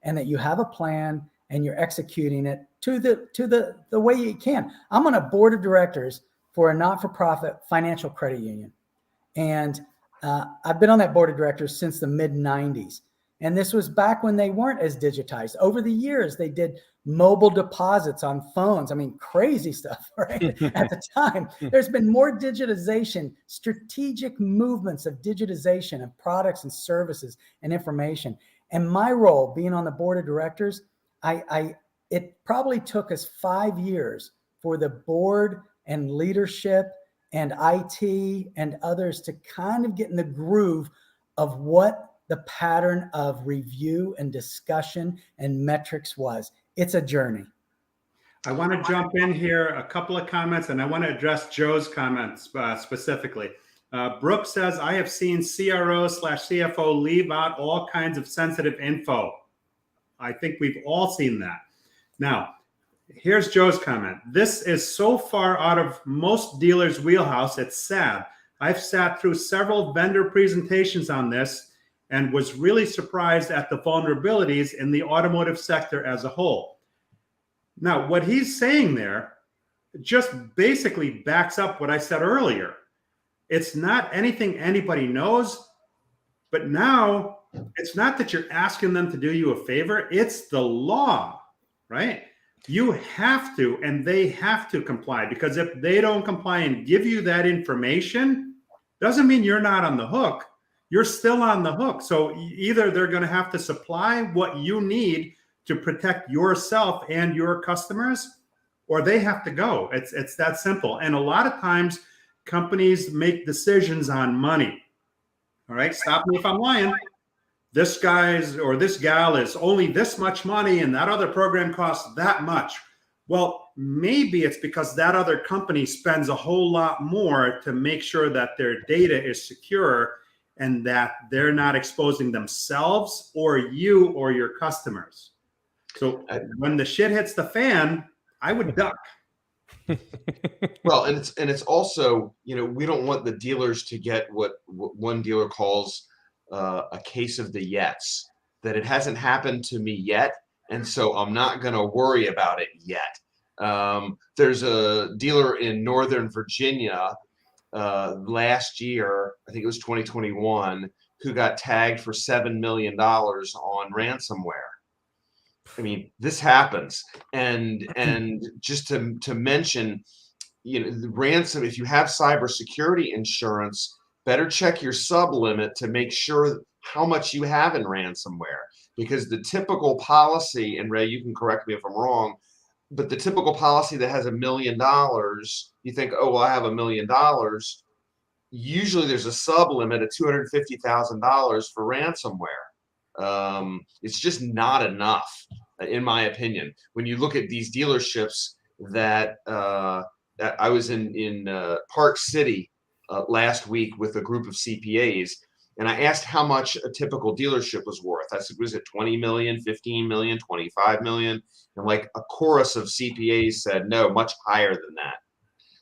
S4: and that you have a plan and you're executing it to the way you can. I'm on a board of directors for a not-for-profit financial credit union. And I've been on that board of directors since the mid-90s. And this was back when they weren't as digitized. Over the years, they did mobile deposits on phones. I mean, crazy stuff, right? At the time, there's been more digitization, strategic movements of digitization of products and services and information. And my role, being on the board of directors, it probably took us 5 years for the board and leadership and IT and others to kind of get in the groove of what the pattern of review and discussion and metrics was. It's a journey.
S1: I want to jump in here, a couple of comments, and I want to address Joe's comments specifically. Brooke says, I have seen CRO/CFO leave out all kinds of sensitive info. I think we've all seen that. Now, here's Joe's comment. This is so far out of most dealers' wheelhouse, it's sad. I've sat through several vendor presentations on this and was really surprised at the vulnerabilities in the automotive sector as a whole. Now, what he's saying there just basically backs up what I said earlier. It's not anything anybody knows, but now it's not that you're asking them to do you a favor, it's the law, right? You have to, and they have to comply, because if they don't comply and give you that information, doesn't mean you're not on the hook. You're still on the hook. So either they're going to have to supply what you need to protect yourself and your customers, or they have to go. It's that simple. And a lot of times companies make decisions on money. All right, stop me if I'm lying. This guy's or this gal is only this much money and that other program costs that much. Well, maybe it's because that other company spends a whole lot more to make sure that their data is secure and that they're not exposing themselves or you or your customers. So when the shit hits the fan, I would duck.
S2: Well, and it's also, we don't want the dealers to get what one dealer calls a case of the yets, that it hasn't happened to me yet, and so I'm not going to worry about it yet. There's a dealer in Northern Virginia last year, I think it was 2021, who got tagged for $7 million on ransomware. I mean, this happens. And just to mention, the ransom, if you have cybersecurity insurance, better check your sub limit to make sure how much you have in ransomware, because the typical policy, and Ray, you can correct me if I'm wrong, but the typical policy that has $1 million, you think, oh, well, I have $1 million. Usually there's a sub limit of $250,000 for ransomware. It's just not enough, in my opinion. When you look at these dealerships that I was in Park City last week with a group of CPAs, and I asked how much a typical dealership was worth. I said, was it 20 million, 15 million, 25 million? And like a chorus of CPAs said, no, much higher than that.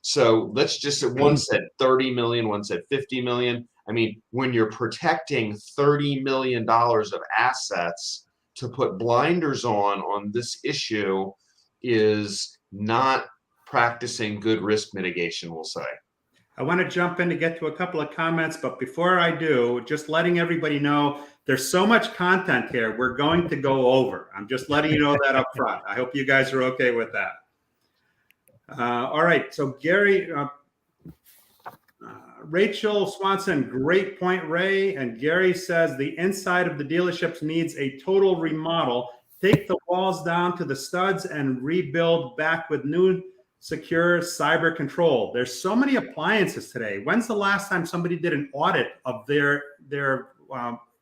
S2: So let's just, one said 30 million, one said 50 million. I mean, when you're protecting $30 million of assets, to put blinders on this issue is not practicing good risk mitigation, we'll say.
S1: I want to jump in to get to a couple of comments, but before I do, just letting everybody know there's so much content here, we're going to go over. I'm just letting you know that up front. I hope you guys are okay with that. All right, so Gary, Rachel Swanson, great point, Ray. And Gary says the inside of the dealerships needs a total remodel. Take the walls down to the studs and rebuild back with new secure cyber control. There's so many appliances today. When's the last time somebody did an audit of their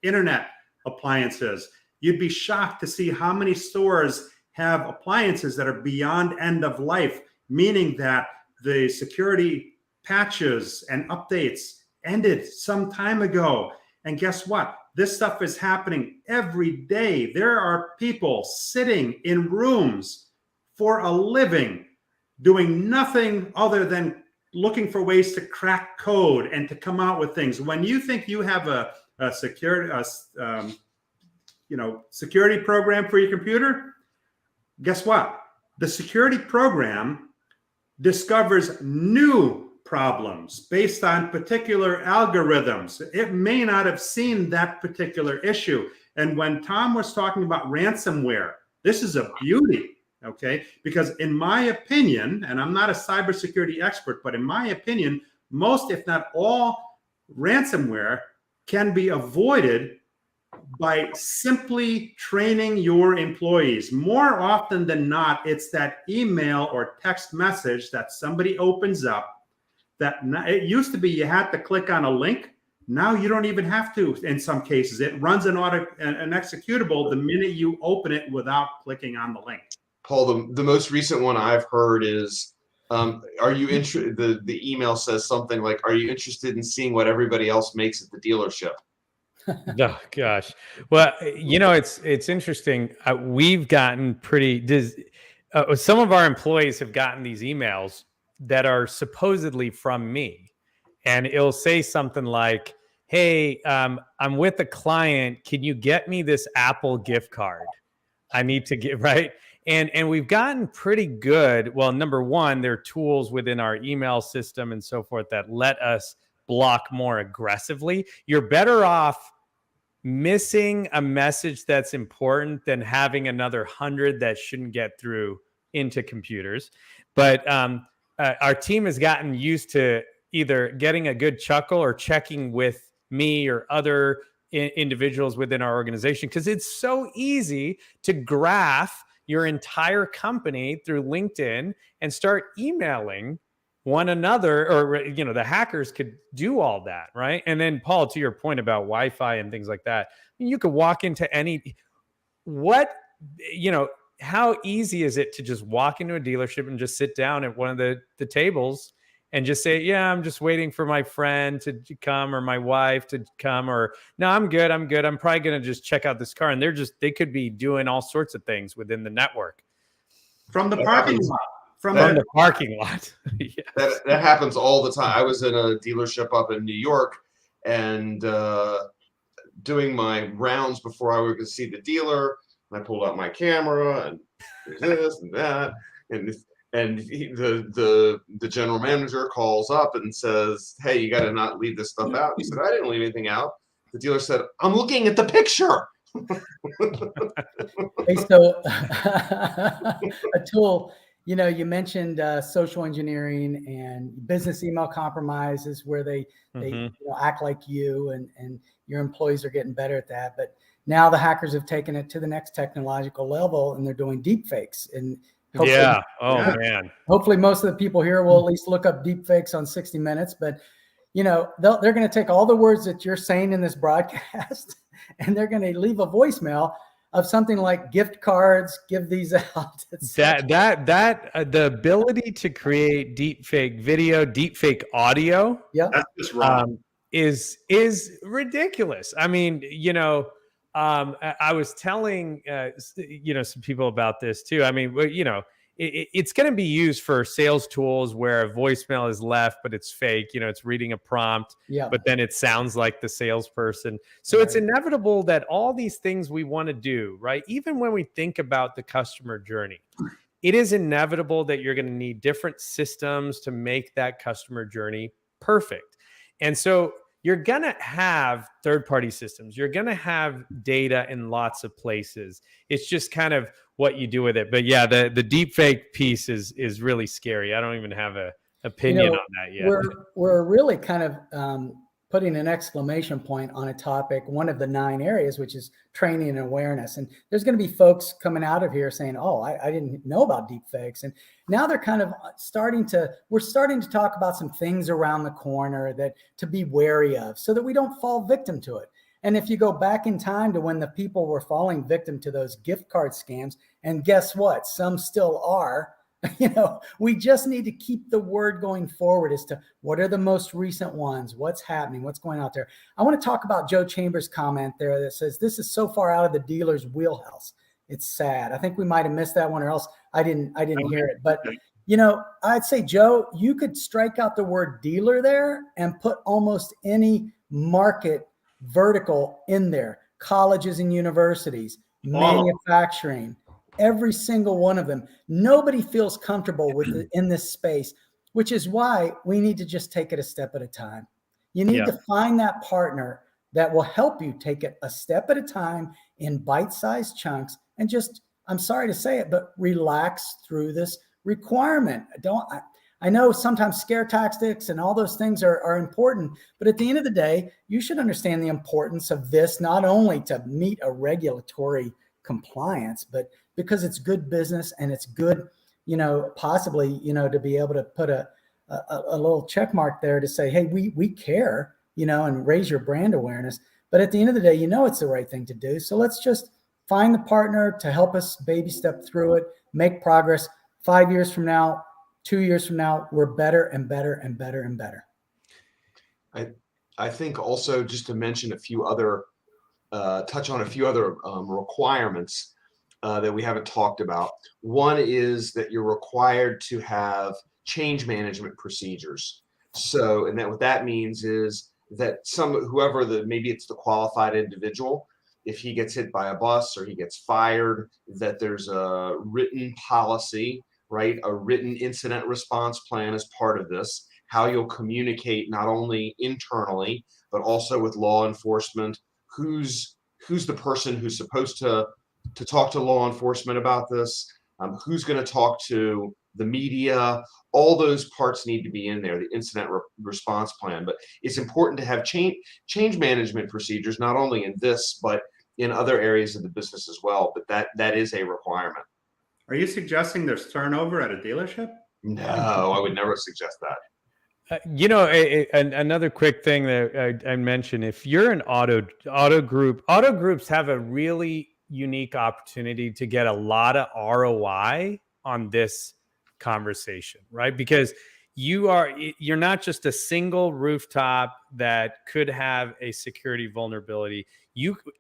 S1: internet appliances You'd be shocked to see how many stores have appliances that are beyond end of life, meaning that the security patches and updates ended some time ago. And guess what? This stuff is happening every day. There are people sitting in rooms for a living, doing nothing other than looking for ways to crack code and to come out with things. When you think you have a security program for your computer, guess what? The security program discovers new problems based on particular algorithms. It may not have seen that particular issue. And when Tom was talking about ransomware, this is a beauty, okay? Because in my opinion, and I'm not a cybersecurity expert, but in my opinion, most, if not all, ransomware can be avoided by simply training your employees. More often than not, it's that email or text message that somebody opens up that it used to be you had to click on a link. Now you don't even have to in some cases. It runs an executable the minute you open it without clicking on the link.
S2: Paul, the most recent one I've heard is, are you interested? The email says something like, "Are you interested in seeing what everybody else makes at the dealership?"
S3: Oh gosh. Well, it's interesting. We've gotten some of our employees have gotten these emails that are supposedly from me, and it'll say something like, "Hey, I'm with a client. Can you get me this Apple gift card? I need to get," right? And we've gotten pretty good. Well, number one, there are tools within our email system and so forth that let us block more aggressively. You're better off missing a message that's important than having another 100 that shouldn't get through into computers. But our team has gotten used to either getting a good chuckle or checking with me or other individuals within our organization, because it's so easy to graph your entire company through LinkedIn and start emailing one another, or the hackers could do all that, right? And then, Paul, to your point about Wi-Fi and things like that, you could walk into how easy is it to just walk into a dealership and just sit down at one of the tables and just say, "Yeah, I'm just waiting for my friend to come or my wife to come," or "No, I'm good. I'm probably going to just check out this car." And they could be doing all sorts of things within the network.
S1: From the parking lot.
S3: From the parking lot.
S2: Yes. That happens all the time. I was in a dealership up in New York and doing my rounds before I would see the dealer. And I pulled out my camera and this and that. And the general manager calls up and says, "Hey, you got to not leave this stuff out." He said, "I didn't leave anything out." The dealer said, "I'm looking at the picture."
S4: Hey, so Atul, you mentioned social engineering and business email compromises where they act like you, and your employees are getting better at that. But now the hackers have taken it to the next technological level, and they're doing deep fakes. And man. Hopefully most of the people here will at least look up deep fakes on 60 Minutes. But they're going to take all the words that you're saying in this broadcast, and they're going to leave a voicemail of something like gift cards, give these out.
S3: The ability to create deep fake video, deep fake audio,
S1: that's just wrong.
S3: Is ridiculous. I mean, I was telling some people about this too. I mean, it's going to be used for sales tools where a voicemail is left, but it's fake. It's reading a prompt, but then it sounds like the salesperson. So it's inevitable that all these things we want to do, right? Even when we think about the customer journey, it is inevitable that you're going to need different systems to make that customer journey perfect. And so you're going to have third-party systems. You're going to have data in lots of places. It's just kind of what you do with it. But yeah, the deep fake piece is really scary. I don't even have an opinion on that yet.
S4: We're really kind of putting an exclamation point on a topic, one of the 9 areas, which is training and awareness. And there's going to be folks coming out of here saying, "Oh, I didn't know about deep fakes." And now they're kind of we're starting to talk about some things around the corner that to be wary of so that we don't fall victim to it. And if you go back in time to when the people were falling victim to those gift card scams, and guess what? Some still are. We just need to keep the word going forward as to what are the most recent ones, what's happening, what's going out there. I want to talk about Joe Chambers' comment there that says this is so far out of the dealer's wheelhouse. It's sad. I think we might have missed that one, or else I didn't hear it. But I'd say, Joe, you could strike out the word dealer there and put almost any market vertical in there. Colleges and universities, manufacturing, every single one of them. Nobody feels comfortable with it in this space, which is why we need to just take it a step at a time. You need to find that partner that will help you take it a step at a time in bite-sized chunks and just, I'm sorry to say it, but relax through this requirement. I know sometimes scare tactics and all those things are important, but at the end of the day, you should understand the importance of this, not only to meet a regulatory compliance, but because it's good business and it's good, possibly, to be able to put a little check mark there to say, hey, we care, and raise your brand awareness. But at the end of the day, it's the right thing to do. So let's just find the partner to help us baby step through it, make progress. 5 years from now, 2 years from now, we're better and better and better and better.
S2: I think also just to mention touch on a few other requirements that we haven't talked about. One is that you're required to have change management procedures. So, and what that means is that maybe it's the qualified individual, if he gets hit by a bus or he gets fired, that there's a written policy, right? A written incident response plan as part of this, how you'll communicate not only internally, but also with law enforcement, who's the person who's supposed to talk to law enforcement about this, who's going to talk to the media. All those parts need to be in there, the incident response plan. But it's important to have change management procedures, not only in this, but in other areas of the business as well. But that is a requirement.
S1: Are you suggesting there's turnover at a dealership?
S2: No, I would never suggest that.
S3: Another quick thing that I mentioned, if you're an auto groups have a really unique opportunity to get a lot of ROI on this conversation, right? Because you're not just a single rooftop that could have a security vulnerability.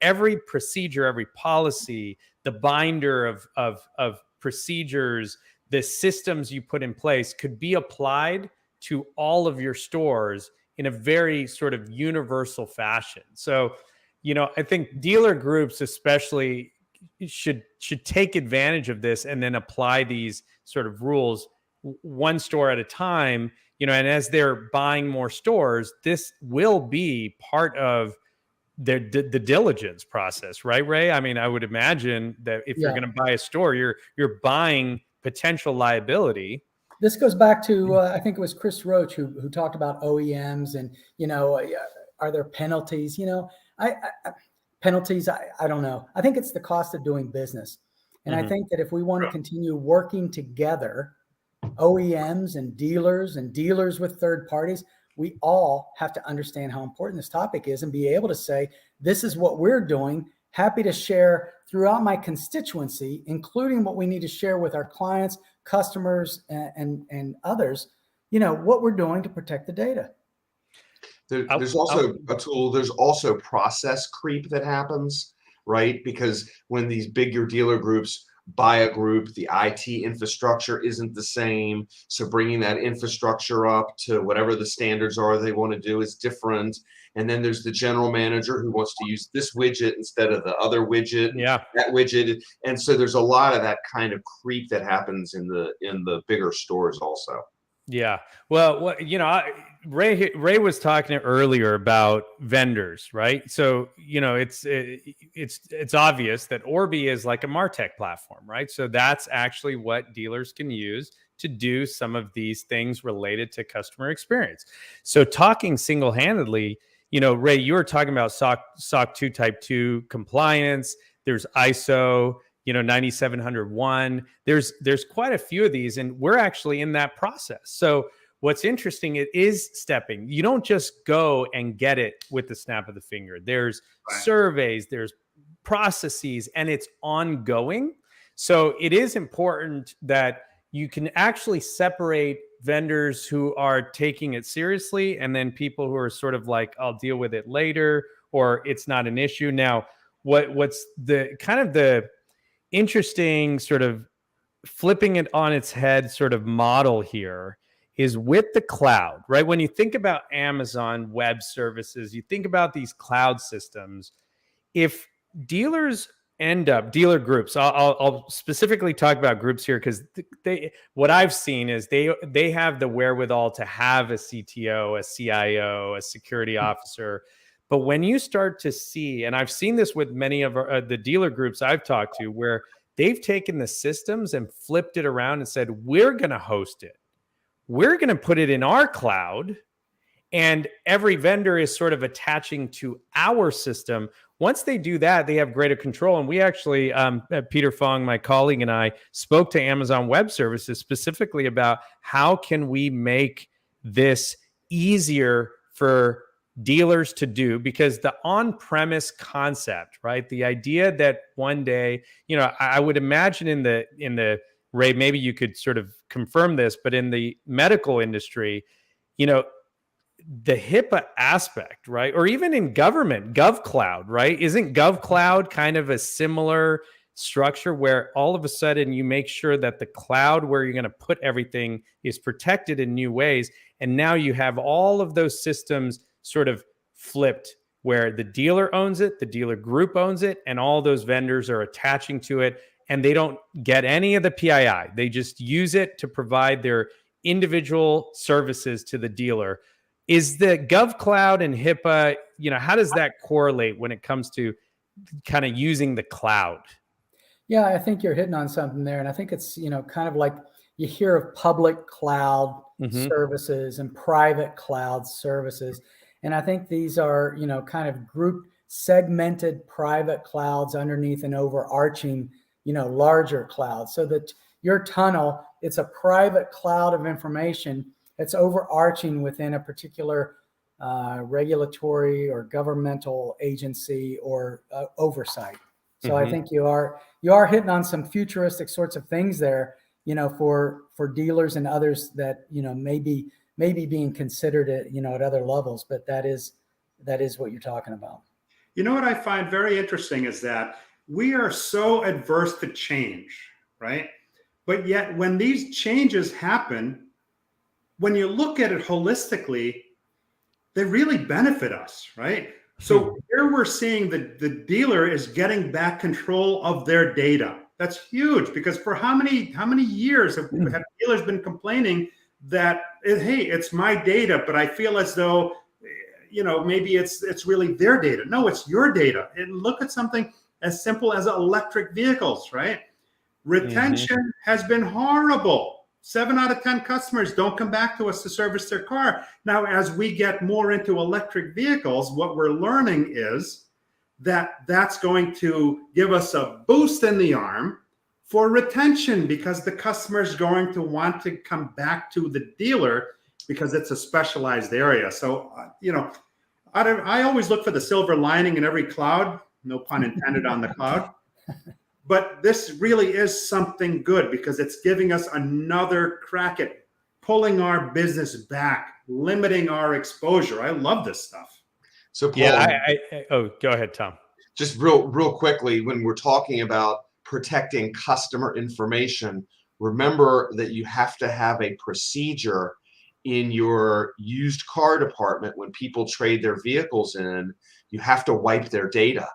S3: Every procedure, every policy, the binder of procedures, the systems you put in place could be applied to all of your stores in a very sort of universal fashion. So, I think dealer groups especially should take advantage of this and then apply these sort of rules one store at a time, and as they're buying more stores, this will be part of the diligence process, right, Ray? I mean, I would imagine that if you're going to buy a store, you're buying potential liability.
S4: This goes back to, I think it was Chris Roach who talked about OEMs and, are there penalties? Penalties, I don't know. I think it's the cost of doing business. And I think that if we want to continue working together, OEMs and dealers with third parties, we all have to understand how important this topic is and be able to say, this is what we're doing. Happy to share throughout my constituency, including what we need to share with our clients, customers, and others, what we're doing to protect the data.
S2: There's also process creep that happens, right? Because when these bigger dealer groups buy a group, the IT infrastructure isn't the same. So bringing that infrastructure up to whatever the standards are they want to do is different. And then there's the general manager who wants to use this widget instead of the other widget, that widget. And so there's a lot of that kind of creep that happens in the bigger stores also.
S3: Yeah. Well, Ray was talking earlier about vendors, right? So, it's obvious that Orbee is like a MarTech platform, right? So that's actually what dealers can use to do some of these things related to customer experience. So talking single-handedly, Ray, you were talking about SOC 2 Type 2 compliance. There's ISO, 9701. There's quite a few of these, and we're actually in that process. So what's interesting, it is stepping. You don't just go and get it with the snap of the finger. There's surveys, there's processes, and it's ongoing. So it is important that you can actually separate vendors who are taking it seriously and then people who are sort of like, I'll deal with it later, or it's not an issue. Now, what's the kind of the interesting sort of flipping it on its head sort of model here is with the cloud, right? When you think about Amazon Web Services, you think about these cloud systems. If dealers end up, dealer groups, I'll specifically talk about groups here because what I've seen is they have the wherewithal to have a CTO, a CIO, a security officer. But when you start to see, and I've seen this with many of the dealer groups I've talked to, where they've taken the systems and flipped it around and said, we're going to host it. We're going to put it in our cloud. And every vendor is sort of attaching to our system. Once they do that, they have greater control. And we actually, Peter Fong, my colleague, and I spoke to Amazon Web Services specifically about how can we make this easier for dealers to do, because the on-premise concept, right? The idea that one day, I would imagine in the Ray, maybe you could sort of confirm this, but in the medical industry, the HIPAA aspect, right? Or even in government, GovCloud, right? Isn't GovCloud kind of a similar structure where all of a sudden you make sure that the cloud where you're going to put everything is protected in new ways? And now you have all of those systems sort of flipped where the dealer owns it, the dealer group owns it, and all those vendors are attaching to it, and they don't get any of the PII. They just use it to provide their individual services to the dealer. Is the GovCloud and HIPAA, how does that correlate when it comes to kind of using the cloud?
S4: Yeah, I think you're hitting on something there. And I think it's, kind of like you hear of public cloud services and private cloud services. And I think these are, kind of group segmented private clouds underneath an overarching, larger cloud. So that your tunnel, it's a private cloud of information that's overarching within a particular regulatory or governmental agency or oversight. So I think you are hitting on some futuristic sorts of things there, for dealers and others that, maybe being considered at other levels, but that is what you're talking about.
S1: What I find very interesting is that we are so adverse to change, right? But yet when these changes happen, when you look at it holistically, they really benefit us, right? So here we're seeing the dealer is getting back control of their data. That's huge, because for how many years have dealers been complaining that, hey, it's my data, but I feel as though, maybe it's really their data. No, it's your data. And look at something as simple as electric vehicles, right? Retention has been horrible. 7 out of 10 customers don't come back to us to service their car. Now, as we get more into electric vehicles, what we're learning is that that's going to give us a boost in the arm for retention, because the customer is going to want to come back to the dealer because it's a specialized area. So, I always look for the silver lining in every cloud, no pun intended on the cloud. But this really is something good, because it's giving us another crack at pulling our business back, limiting our exposure. I love this stuff.
S2: So Paul,
S3: go ahead, Tom.
S2: Just real quickly, when we're talking about protecting customer information, remember that you have to have a procedure in your used car department. When people trade their vehicles in, you have to wipe their data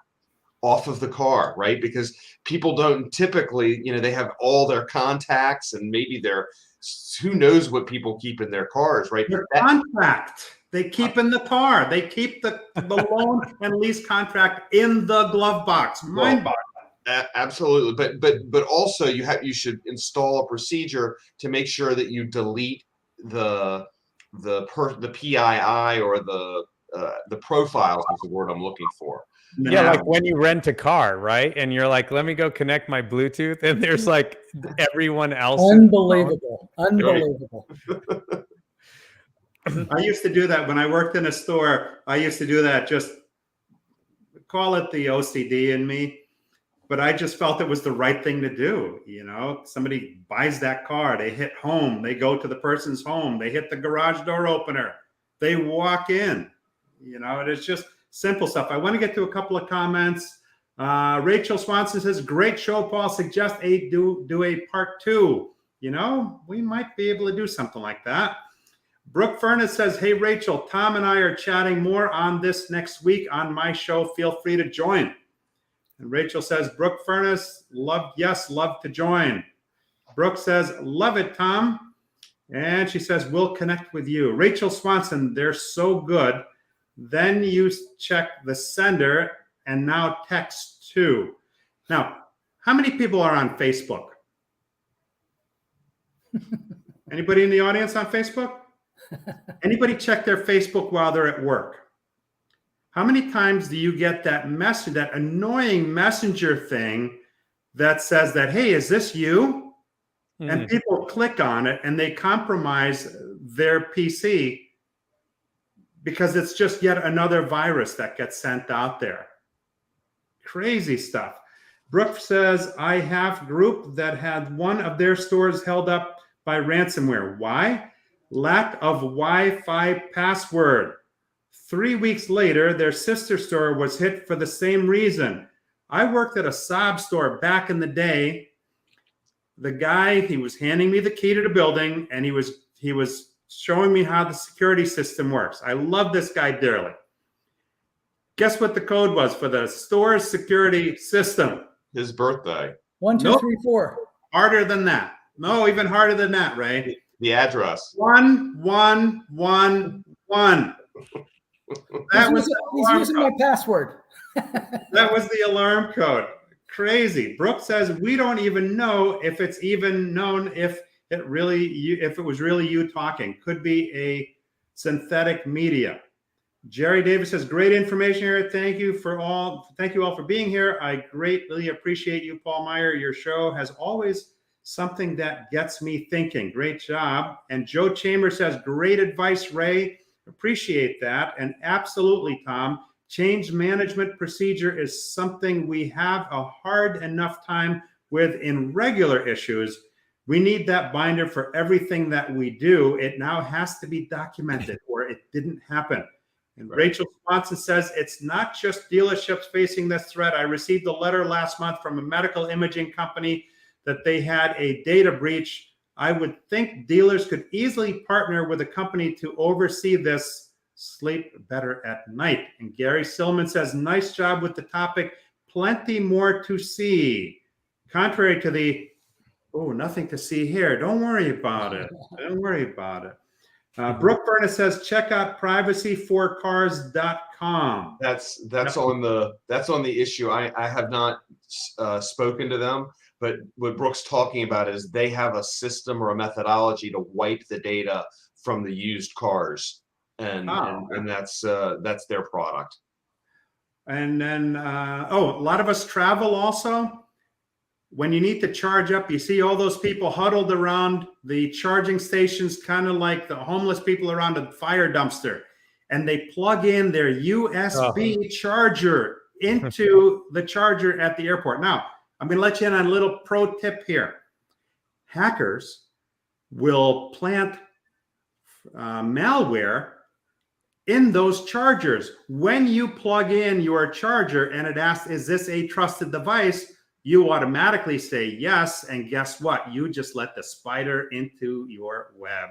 S2: off of the car, right? Because people don't typically, they have all their contacts and maybe who knows what people keep in their cars, right?
S1: Their contract they keep in the car. They keep the loan and lease contract in the glove box.
S2: Absolutely, but also you should install a procedure to make sure that you delete the PII or the profiles is the word I'm looking for.
S3: Yeah, like when you rent a car, right? And you're like, let me go connect my Bluetooth, and there's like everyone else.
S4: Unbelievable.
S1: I used to do that when I worked in a store. I used to do that. Just call it the OCD in me, but I just felt it was the right thing to do. You know, somebody buys that car, they hit home, they go to the person's home, they hit the garage door opener, they walk in. You know, it's just simple stuff. I want to get to a couple of comments. Rachel Swanson says, "Great show, Paul. Suggest do a part 2. You know, we might be able to do something like that." Brooke Furness says, "Hey, Rachel, Tom and I are chatting more on this next week on my show. Feel free to join." And Rachel says, "Brooke Furness, love to join." Brooke says, "Love it, Tom." And she says, "We'll connect with you." Rachel Swanson, they're so good. Then you check the sender and now text too. Now, how many people are on Facebook? Anybody in the audience on Facebook? Anybody check their Facebook while they're at work? How many times do you get that message, that annoying messenger thing that says that, "Hey, is this you?" And people click on it and they compromise their PC because it's just yet another virus that gets sent out there. Crazy stuff. Brooke says, "I have a group that had one of their stores held up by ransomware. Why? Lack of Wi-Fi password. 3 weeks later, their sister store was hit for the same reason. I worked at a Saab store back in the day. The guy, he was handing me the key to the building, and he was showing me how the security system works. I love this guy dearly. Guess what the code was for the store's security system?
S2: His birthday.
S4: 1, 2, 3, 4.
S1: Harder than that. No, even harder than that, Ray.
S2: The address.
S1: 111.
S4: He's using my password.
S1: That was the alarm code. Crazy. Brooke says, "We don't even know if it's even known if it was really you talking. Could be a synthetic media." Jerry Davis says, "Great information here. Thank you all for being here. I greatly appreciate you, Paul Meijer. Your show has always something that gets me thinking. Great job." And Joe Chambers says, "Great advice, Ray. Appreciate that. And absolutely, Tom, change management procedure is something we have a hard enough time with in regular issues. We need that binder for everything that we do. It now has to be documented or it didn't happen." And
S2: Right.
S1: Rachel Swanson says, "It's not just dealerships facing this threat. I received a letter last month from a medical imaging company that they had a data breach. I would think dealers could easily partner with a company to oversee this. Sleep better at night." And Gary Silman says, "Nice job with the topic. Plenty more to see. Contrary to the, oh, nothing to see here. Don't worry about it. Don't worry about it." Brooke Furness says, "Check out privacy4cars.com.
S2: That's on the issue. I have not spoken to them, but what Brooke's talking about is they have a system or a methodology to wipe the data from the used cars, and that's their product.
S1: And then, a lot of us travel also. When you need to charge up, you see all those people huddled around the charging stations, kind of like the homeless people around a fire dumpster. And they plug in their USB charger into the charger at the airport. Now, I'm going to let you in on a little pro tip here. Hackers will plant malware in those chargers. When you plug in your charger and it asks, "Is this a trusted device?" you automatically say yes, and guess what? You just let the spider into your web.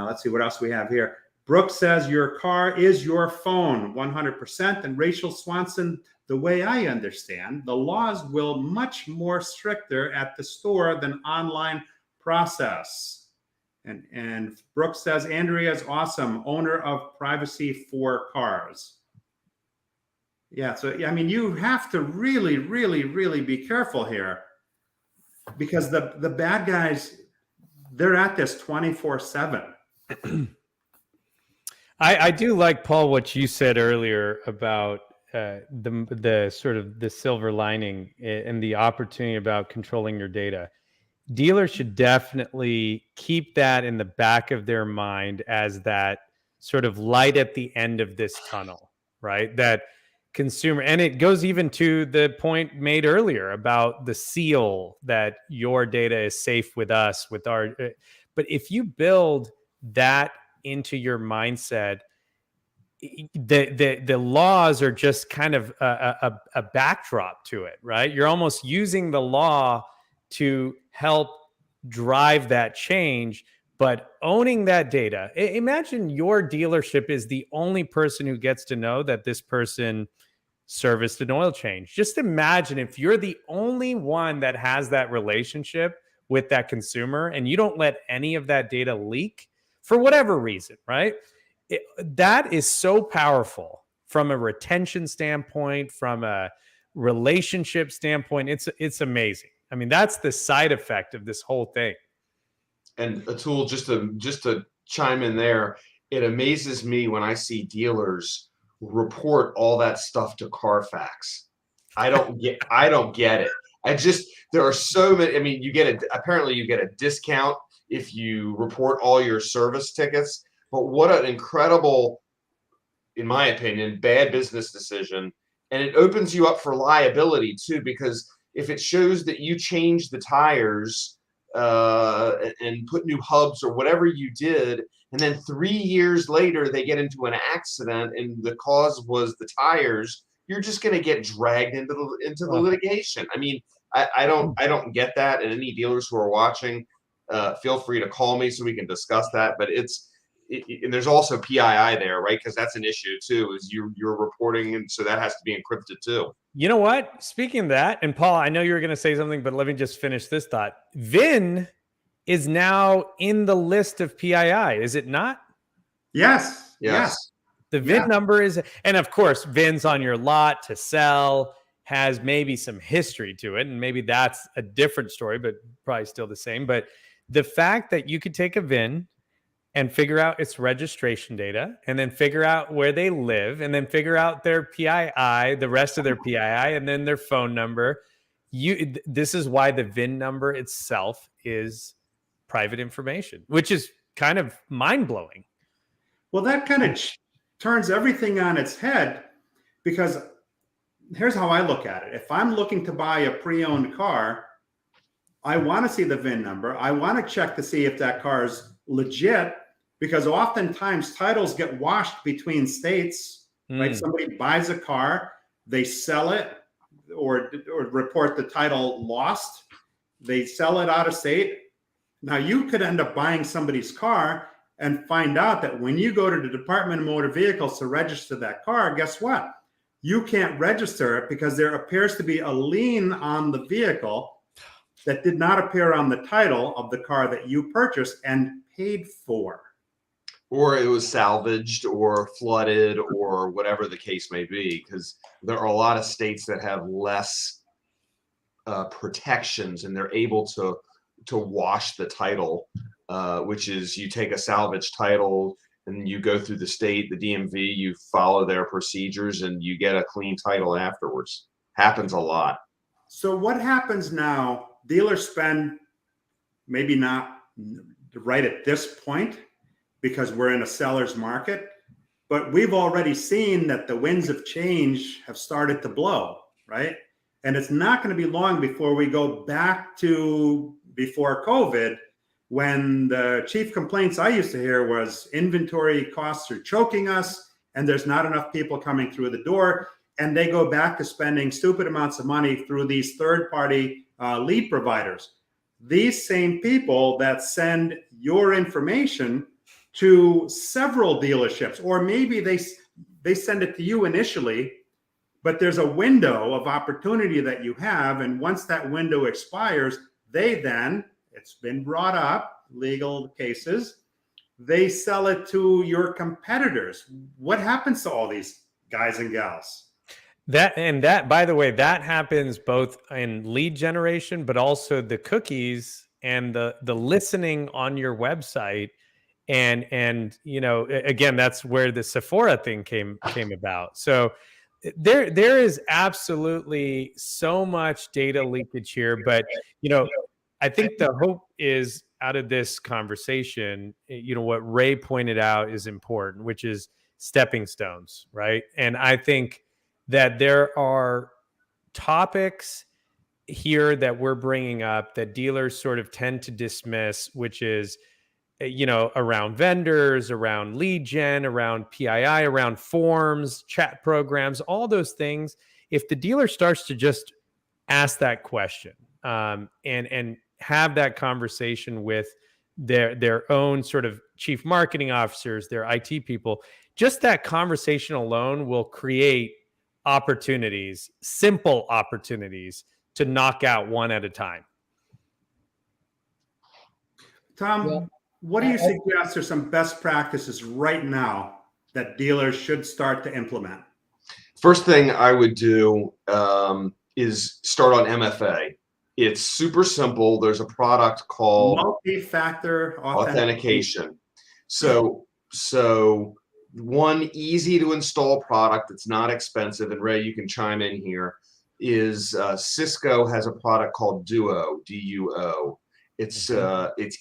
S1: Let's see what else we have here. Brooke says, "Your car is your phone, 100%. And Rachel Swanson, the way I understand, the laws will much more stricter at the store than online process." And Brooke says, "Andrea's awesome, owner of Privacy4Cars." Yeah, so I mean, you have to really, really, really be careful here, because the bad guys, they're at this 24/7.
S3: I do like, Paul, what you said earlier about the sort of the silver lining and the opportunity about controlling your data. dealers should definitely keep that in the back of their mind as that sort of light at the end of this tunnel, right? That consumer, and it goes even to the point made earlier about the seal that your data is safe with us, with our, but if you build that into your mindset, the laws are just kind of a backdrop to it, right? You're almost using the law to help drive that change, but owning that data. Imagine your dealership is the only person who gets to know that this person serviced an oil change. Just imagine if you're the only one that has that relationship with that consumer and you don't let any of that data leak for whatever reason, right? That is so powerful from a retention standpoint, from a relationship standpoint. It's amazing. I mean, that's the side effect of this whole thing.
S2: And Atul, just to chime in there, it amazes me when I see dealers report all that stuff to Carfax. I don't get it. There are so many. I mean, apparently you get a discount if you report all your service tickets. But what an incredible, in my opinion, bad business decision. And it opens you up for liability too, because if it shows that you changed the tires and put new hubs or whatever you did, and then 3 years later they get into an accident and the cause was the tires, you're just going to get dragged into the litigation. I mean, I don't get that. And any dealers who are watching, feel free to call me so we can discuss that. But and there's also PII there, right? Because that's an issue too, is you're reporting, and so that has to be encrypted too.
S3: You know what? Speaking of that, and Paul, I know you were going to say something, but let me just finish this thought. VIN is now in the list of PII, is it not?
S1: Yes.
S3: The VIN number is, and of course, VIN's on your lot to sell, has maybe some history to it, and maybe that's a different story, but probably still the same. But the fact that you could take a VIN and figure out its registration data, and then figure out where they live, and then figure out their PII, the rest of their PII, and then their phone number. This is why the VIN number itself is private information, which is kind of mind-blowing.
S1: Well, that kind of turns everything on its head, because here's how I look at it. If I'm looking to buy a pre-owned car, I want to see the VIN number. I want to check to see if that car is legit, because oftentimes titles get washed between states. Right? Somebody buys a car, they sell it or report the title lost. They sell it out of state. Now you could end up buying somebody's car and find out that when you go to the Department of Motor Vehicles to register that car, guess what? You can't register it because there appears to be a lien on the vehicle that did not appear on the title of the car that you purchased and paid for.
S2: Or it was salvaged or flooded or whatever the case may be, because there are a lot of states that have less protections, and they're able to wash the title, which is you take a salvage title and you go through the state, the DMV, you follow their procedures, and you get a clean title afterwards. Happens a lot.
S1: So what happens now? Dealers spend, maybe not right at this point, because we're in a seller's market, but we've already seen that the winds of change have started to blow, right? And it's not going to be long before we go back to before COVID, when the chief complaints I used to hear was inventory costs are choking us and there's not enough people coming through the door. And they go back to spending stupid amounts of money through these third-party lead providers. These same people that send your information to several dealerships, or maybe they send it to you initially, but there's a window of opportunity that you have. And once that window expires, they then, it's been brought up, legal cases, they sell it to your competitors. What happens to all these guys and gals?
S3: That, by the way, that happens both in lead generation, but also the cookies and the listening on your website. And you know, again, that's where the Sephora thing came about. So there is absolutely so much data leakage here. But you know, I think the hope is out of this conversation, what Ray pointed out is important, which is stepping stones, right? And I think that there are topics here that we're bringing up that dealers sort of tend to dismiss, which is, around vendors, around lead gen, around PII, around forms, chat programs, all those things. If the dealer starts to just ask that question and have that conversation with their own sort of chief marketing officers, their IT people, just that conversation alone will create opportunities, simple opportunities to knock out one at a time.
S1: Tom, what do you suggest are some best practices right now that dealers should start to implement?
S2: First thing I would do is start on MFA. It's super simple. There's a product called
S1: multi-factor
S2: authentication. So one easy to install product that's not expensive, and Ray, you can chime in here, is Cisco has a product called Duo, D-U-O. It's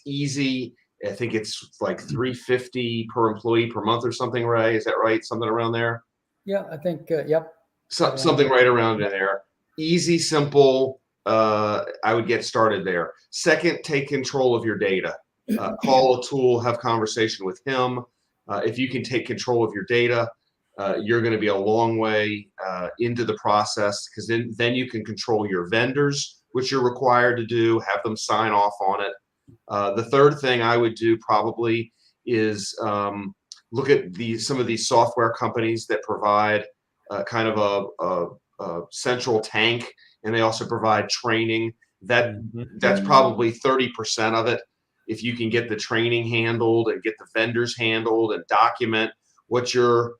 S2: easy. I think it's like $350 per employee per month or something, Ray. Is that right? Something around there?
S4: Yeah, I think, yep.
S2: Something right around there. Easy, simple. I would get started there. Second, take control of your data. Call Atul, have conversation with him. If you can take control of your data, you're going to be a long way into the process, because then you can control your vendors, which you're required to do, have them sign off on it. The third thing I would do probably is look at some of these software companies that provide kind of a central tank, and they also provide training. That's probably 30% of it. If you can get the training handled and get the vendors handled and document what you're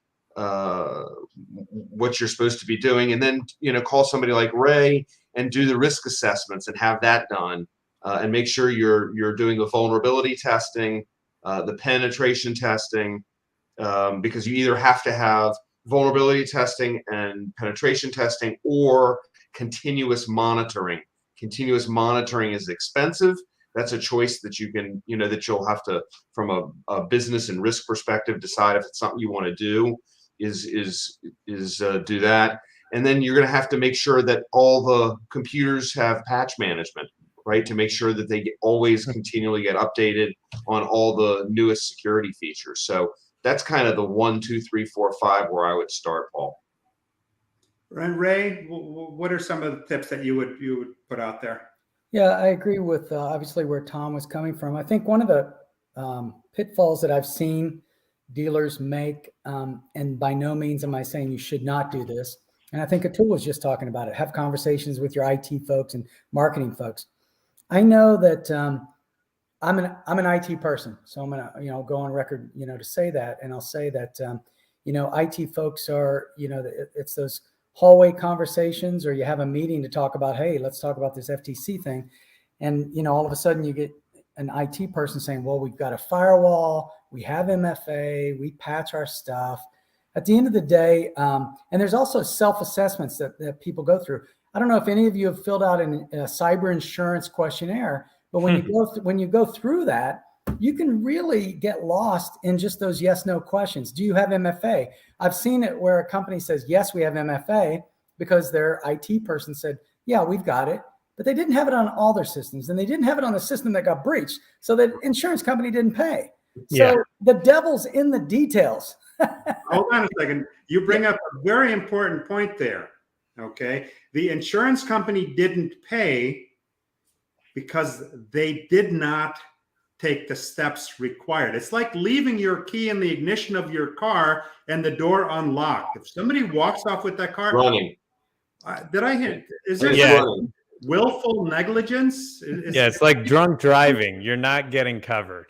S2: supposed to be doing, and then call somebody like Ray and do the risk assessments and have that done, and make sure you're doing the vulnerability testing, the penetration testing, because you either have to have vulnerability testing and penetration testing or continuous monitoring. Continuous monitoring is expensive. That's a choice that you can, that you'll have to, from a business and risk perspective, decide if it's something you want to do. Is do that, and then you're going to have to make sure that all the computers have patch management, right? To make sure that they always continually get updated on all the newest security features. So that's kind of the 1, 2, 3, 4, 5 where I would start, Paul.
S1: And Ray, what are some of the tips that you would put out there?
S4: Yeah, I agree with obviously where Tom was coming from. I think one of the pitfalls that I've seen dealers make, and by no means am I saying you should not do this, and I think Atul was just talking about it, have conversations with your IT folks and marketing folks. I know that I'm an IT person, so I'm gonna go on record to say that, and I'll say that IT folks are it's those hallway conversations, or you have a meeting to talk about, hey, let's talk about this FTC thing, and all of a sudden you get an IT person saying, well, we've got a firewall, we have MFA, we patch our stuff. At the end of the day, and there's also self-assessments that people go through. I don't know if any of you have filled out a cyber insurance questionnaire, but when you go through that, you can really get lost in just those yes/no questions. Do you have MFA? I've seen it where a company says, yes, we have MFA, because their IT person said, yeah, we've got it. But they didn't have it on all their systems, and they didn't have it on the system that got breached. So the insurance company didn't pay. So the devil's in the details.
S1: Hold on a second. You bring up a very important point there. Okay. The insurance company didn't pay because they did not take the steps required. It's like leaving your key in the ignition of your car and the door unlocked. If somebody walks off with that car,
S2: Running.
S1: Did I hit? Is there willful negligence?
S3: It's like drunk driving. You're not getting covered.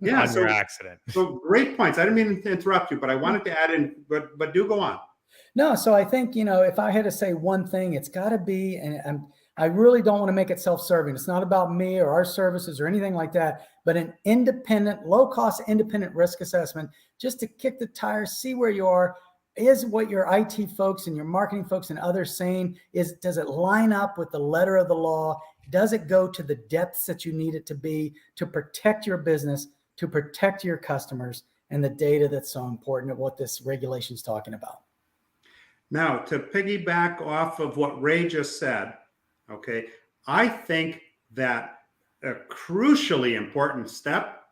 S1: Yeah,
S3: on your accident.
S1: So great points. I didn't mean to interrupt you, but I wanted to add in, but do go on.
S4: No, so I think, if I had to say one thing, it's got to be, and I really don't want to make it self-serving. It's not about me or our services or anything like that, but an independent, low-cost, independent risk assessment, just to kick the tires, see where you are. Is what your IT folks and your marketing folks and others saying, does it line up with the letter of the law? Does it go to the depths that you need it to be to protect your business, to protect your customers, and the data that's so important at what this regulation is talking about?
S1: Now, to piggyback off of what Ray just said, okay, I think that a crucially important step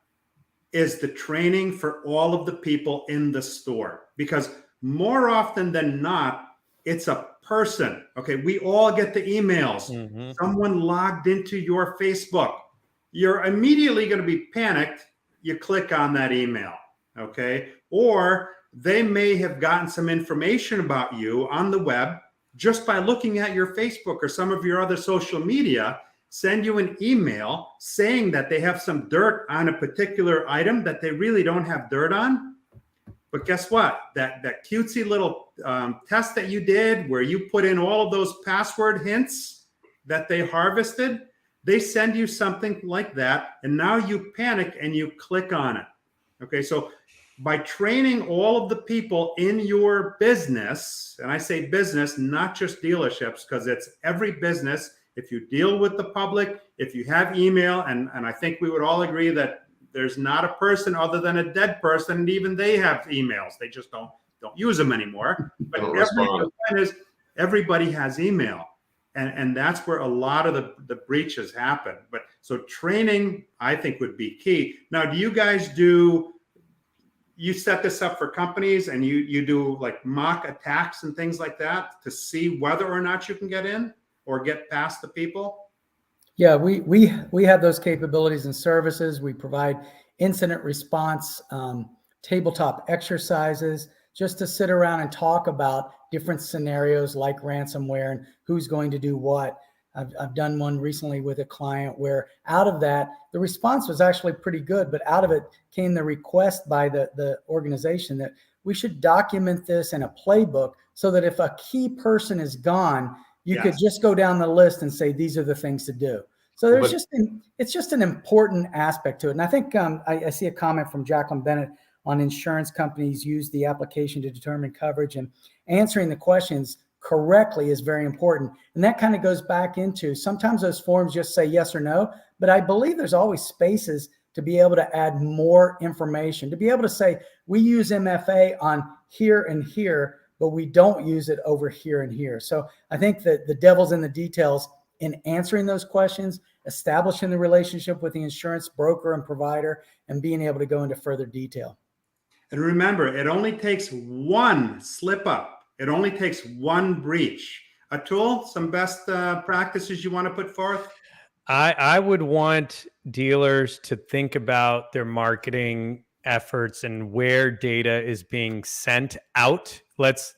S1: is the training for all of the people in the store, because more often than not, it's a person. Okay, we all get the emails. Someone logged into your Facebook. You're immediately going to be panicked. You click on that email, okay? Or they may have gotten some information about you on the web just by looking at your Facebook or some of your other social media, send you an email saying that they have some dirt on a particular item that they really don't have dirt on. But guess what? That cutesy little test that you did where you put in all of those password hints that they harvested, they send you something like that, and now you panic and you click on it. Okay, so by training all of the people in your business, and I say business, not just dealerships, because it's every business. If you deal with the public, if you have email, and I think we would all agree that there's not a person other than a dead person, and even they have emails. They just don't use them anymore. But everybody has email. And that's where a lot of the breaches happen. But so training, I think, would be key. Now, do you guys you set this up for companies and you do like mock attacks and things like that to see whether or not you can get in or get past the people?
S4: Yeah, we have those capabilities and services. We provide incident response, tabletop exercises, just to sit around and talk about different scenarios like ransomware and who's going to do what. I've done one recently with a client where out of that, the response was actually pretty good, but out of it came the request by the organization that we should document this in a playbook so that if a key person is gone, you could just go down the list and say, these are the things to do. So it's just an important aspect to it. And I think I see a comment from Jacqueline Bennett on insurance companies use the application to determine coverage, and answering the questions correctly is very important. And that kind of goes back into, sometimes those forms just say yes or no, but I believe there's always spaces to be able to add more information, to be able to say, we use MFA on here and here, but we don't use it over here and here. So I think that the devil's in the details in answering those questions, establishing the relationship with the insurance broker and provider, and being able to go into further detail.
S1: And remember, it only takes one slip up. It only takes one breach. Atul, some best practices you want to put forth?
S3: I would want dealers to think about their marketing efforts and where data is being sent out. Let's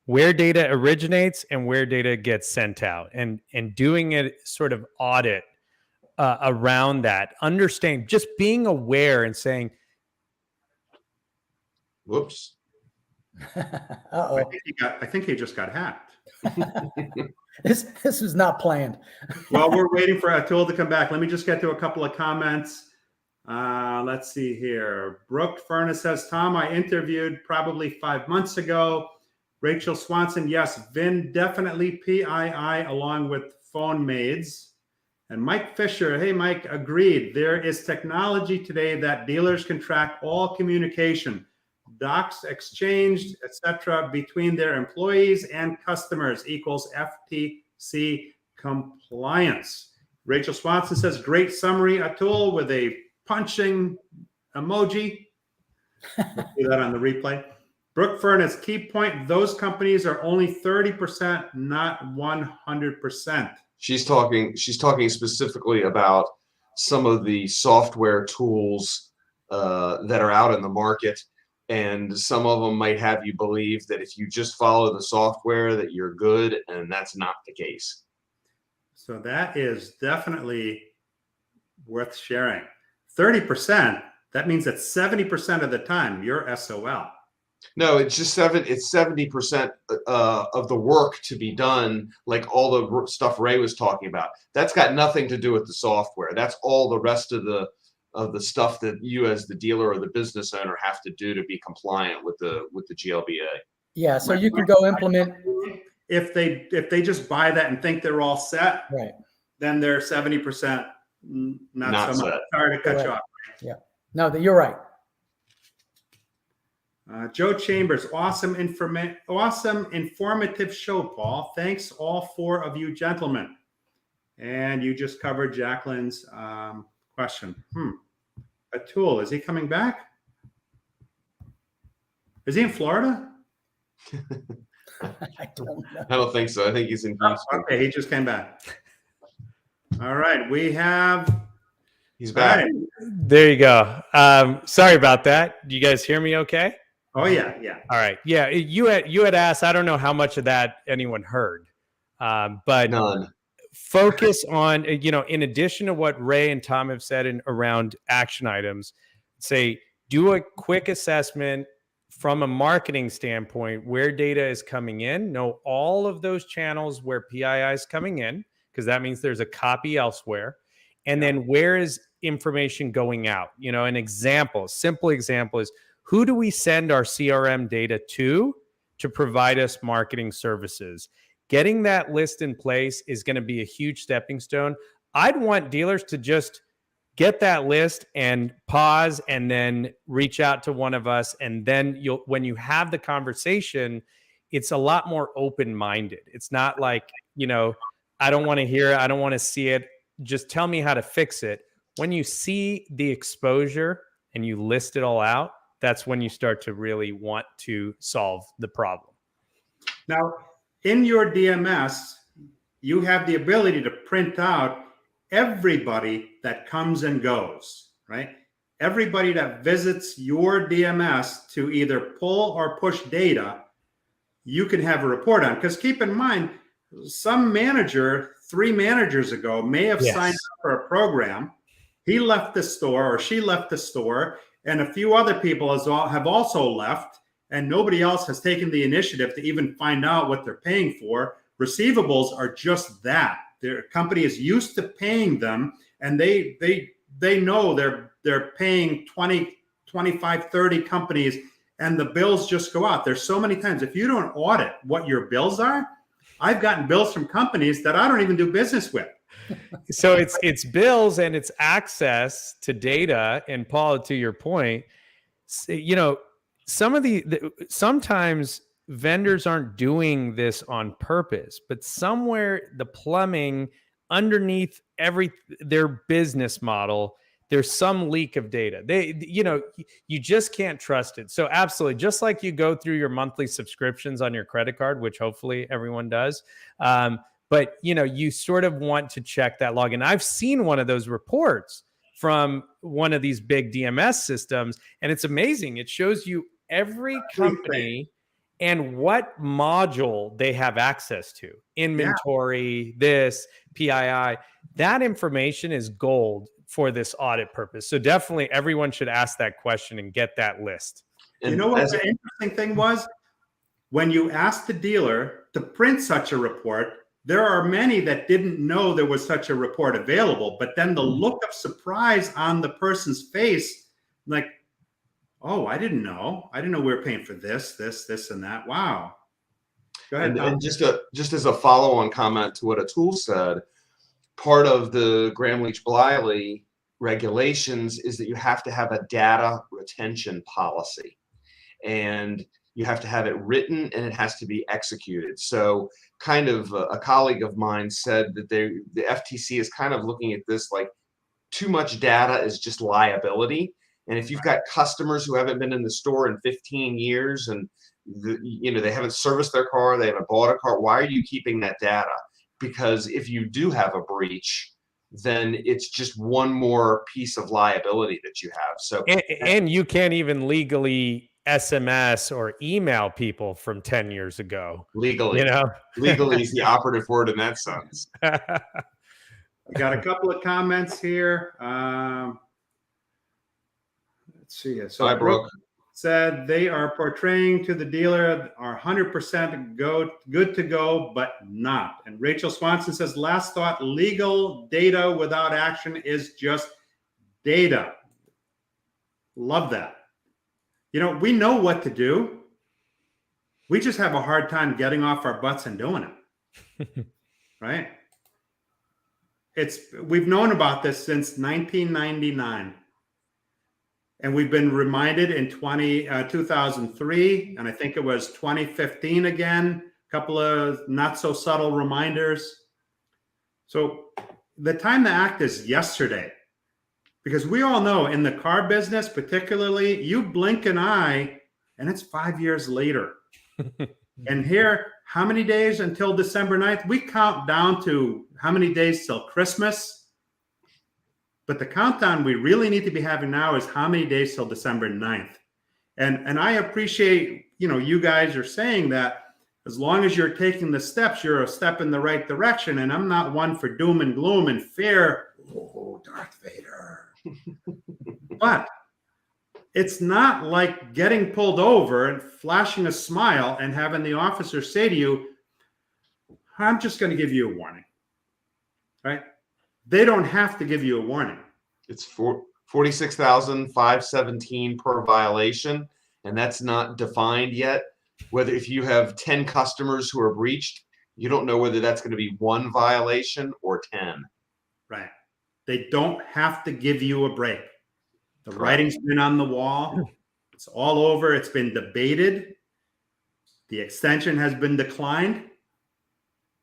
S3: where data originates and where data gets sent out, and doing it sort of audit around that. Understand, just being aware and saying,
S2: Whoops.
S4: Uh-oh.
S1: I think he just got hacked.
S4: This was not planned.
S1: While we're waiting for Atul to come back, let me just get to a couple of comments. Let's see here. Brooke Furness says, Tom, I interviewed probably 5 months ago. Rachel Swanson, yes, VIN definitely PII along with phone maids. And Mike Fisher, hey, Mike, agreed. There is technology today that dealers can track all communication, docs exchanged, etc., between their employees and customers equals FTC compliance. Rachel Swanson says, great summary, Atul, with a punching emoji. We'll see that on the replay. Brooke Furness, key point, those companies are only 30%, not 100%.
S2: She's talking specifically about some of the software tools that are out in the market. And some of them might have you believe that if you just follow the software that you're good, and that's not the case.
S1: So that is definitely worth sharing. 30%, that means that 70% of the time you're SOL.
S2: No, it's just 70% of the work to be done, like all the stuff Ray was talking about. That's got nothing to do with the software. That's all the rest of the stuff that you as the dealer or the business owner have to do to be compliant with the GLBA.
S4: Yeah, so you can go implement.
S1: If they just buy that and think they're all set,
S4: Right.
S1: then they're 70% not so much.
S2: set.
S1: Sorry to cut you off.
S4: Yeah. No, you're right.
S1: Joe Chambers, awesome informative show, Paul. Thanks all four of you gentlemen. And you just covered Jacqueline's question. Atul, is he coming back? Is he in Florida?
S4: I don't know.
S2: I don't think so. I think he's in Houston.
S1: Okay, he just came back. All right, we have.
S2: He's back.
S1: Right.
S3: There you go. Sorry about that. Do you guys hear me okay?
S1: Oh yeah.
S3: All right. Yeah, you had asked. I don't know how much of that anyone heard, but
S2: None.
S3: focus on in addition to what Ray and Tom have said around action items, say do a quick assessment from a marketing standpoint where data is coming in. Know all of those channels where PII is coming in, because that means there's a copy elsewhere, and then where is information going out. An simple example is, who do we send our CRM data to provide us marketing services? Getting that list in place is going to be a huge stepping stone. I'd want dealers to just get that list and pause and then reach out to one of us. And then when you have the conversation, it's a lot more open-minded. It's not like, I don't want to hear it. I don't want to see it. Just tell me how to fix it. When you see the exposure and you list it all out, that's when you start to really want to solve the problem.
S1: Now, in your DMS, you have the ability to print out everybody that comes and goes, right? Everybody that visits your DMS to either pull or push data, you can have a report on. Because keep in mind, some manager 3 managers ago may have signed up for a program. He left the store or she left the store, and a few other people have also left, and nobody else has taken the initiative to even find out what they're paying for. Receivables are just that. Their company is used to paying them, and they know they're paying 20, 25, 30 companies, and the bills just go out. There's so many times, if you don't audit what your bills are, I've gotten bills from companies that I don't even do business with.
S3: So it's bills and it's access to data. And Paul, to your point, sometimes vendors aren't doing this on purpose, but somewhere the plumbing underneath their business model, there's some leak of data. You just can't trust it. So absolutely, just like you go through your monthly subscriptions on your credit card, which hopefully everyone does. But you sort of want to check that log. And I've seen one of those reports from one of these big DMS systems, and it's amazing. It shows you every company and what module they have access to, inventory, this, PII. That information is gold for this audit purpose. So definitely everyone should ask that question and get that list.
S1: And you know what the interesting thing was? When you asked the dealer to print such a report, there are many that didn't know there was such a report available, but then the look of surprise on the person's face, like, oh, I didn't know. I didn't know we were paying for this, and that. Wow. Go ahead.
S2: And just as a follow-on comment to what Atul said, part of the Gramm-Leach-Bliley regulations is that you have to have a data retention policy, and you have to have it written and it has to be executed. So kind of a colleague of mine said that the FTC is kind of looking at this like too much data is just liability. And if you've got customers who haven't been in the store in 15 years and they haven't serviced their car, they haven't bought a car, why are you keeping that data? Because if you do have a breach, then it's just one more piece of liability that you have. So
S3: and you can't even legally SMS or email people from 10 years ago.
S2: Legally, legally is the operative word in that sense.
S1: I got a couple of comments here. Let's see. So
S2: Hi, Brooke.
S1: Said they are portraying to the dealer are 100% good to go, but not. And Rachel Swanson says, last thought, legal data without action is just data. Love that. We know what to do. We just have a hard time getting off our butts and doing it. Right? we've known about this since 1999. And we've been reminded in 2003, and I think it was 2015 again, a couple of not so subtle reminders. So the time to act is yesterday, because we all know in the car business, particularly, you blink an eye and it's 5 years later. And here, how many days until December 9th? We count down to how many days till Christmas. But the countdown we really need to be having now is how many days till December 9th. And I appreciate, you guys are saying that as long as you're taking the steps, you're a step in the right direction. And I'm not one for doom and gloom and fear. Oh, Darth Vader. But it's not like getting pulled over and flashing a smile and having the officer say to you, I'm just going to give you a warning, right? They don't have to give you a warning.
S2: It's $46,517 per violation, and that's not defined yet. Whether if you have 10 customers who are breached, you don't know whether that's going to be one violation or 10.
S1: Right. They don't have to give you a break. The writing's been on the wall. It's all over. It's been debated. The extension has been declined,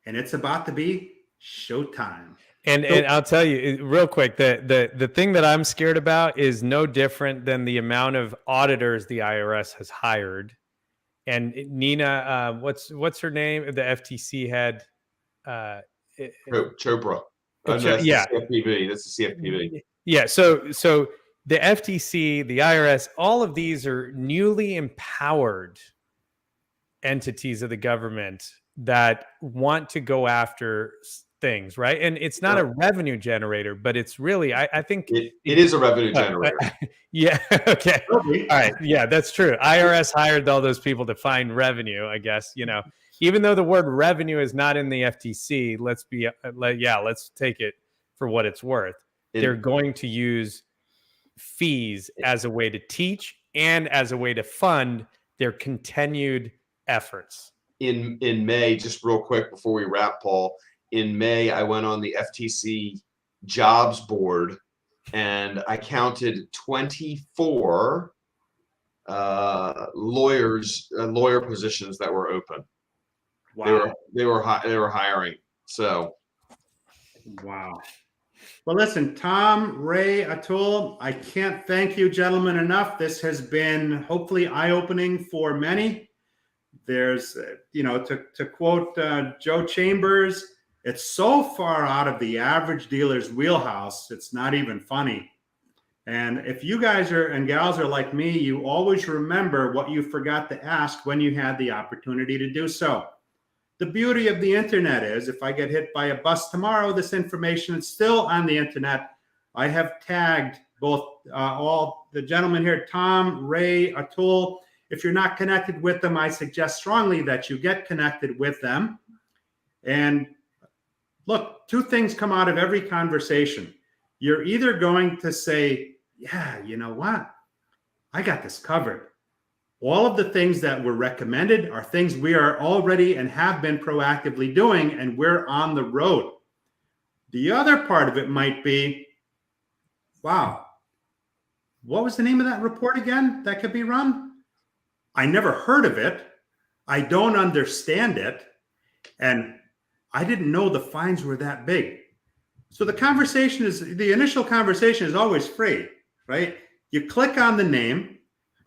S1: and it's about to be showtime.
S3: And I'll tell you real quick, the thing that I'm scared about is no different than the amount of auditors the IRS has hired. And Nina, what's her name? The FTC head.
S2: Chopra.
S3: That's
S2: The CFPB. That's the CFPB.
S3: Yeah. So the FTC, the IRS, all of these are newly empowered entities of the government that want to go after things, right? And it's not a revenue generator, but it's really, I think
S2: it is a revenue generator.
S3: Yeah. Okay. All right. Yeah, that's true. IRS hired all those people to find revenue, I guess, even though the word revenue is not in the FTC, let's take it for what it's worth. They're going to use fees as a way to teach and as a way to fund their continued efforts.
S2: In May, just real quick before we wrap, Paul, in May, I went on the FTC jobs board and I counted 24 lawyer positions that were open.
S1: Wow.
S2: They were hiring. So,
S1: wow. Well, listen, Tom, Ray, Atul, I can't thank you gentlemen enough. This has been hopefully eye-opening for many. There's, to quote Joe Chambers, it's so far out of the average dealer's wheelhouse, it's not even funny. And if you guys and gals are like me, you always remember what you forgot to ask when you had the opportunity to do so. The beauty of the internet is if I get hit by a bus tomorrow, this information is still on the internet. I have tagged both all the gentlemen here, Tom, Ray, Atul. If you're not connected with them, I suggest strongly that you get connected with them. And look, two things come out of every conversation. You're either going to say, yeah, you know what? I got this covered. All of the things that were recommended are things we are already and have been proactively doing, and we're on the road. The other part of it might be, wow, what was the name of that report again that could be run? I never heard of it. I don't understand it. And I didn't know the fines were that big. So the initial conversation is always free, right? You click on the name,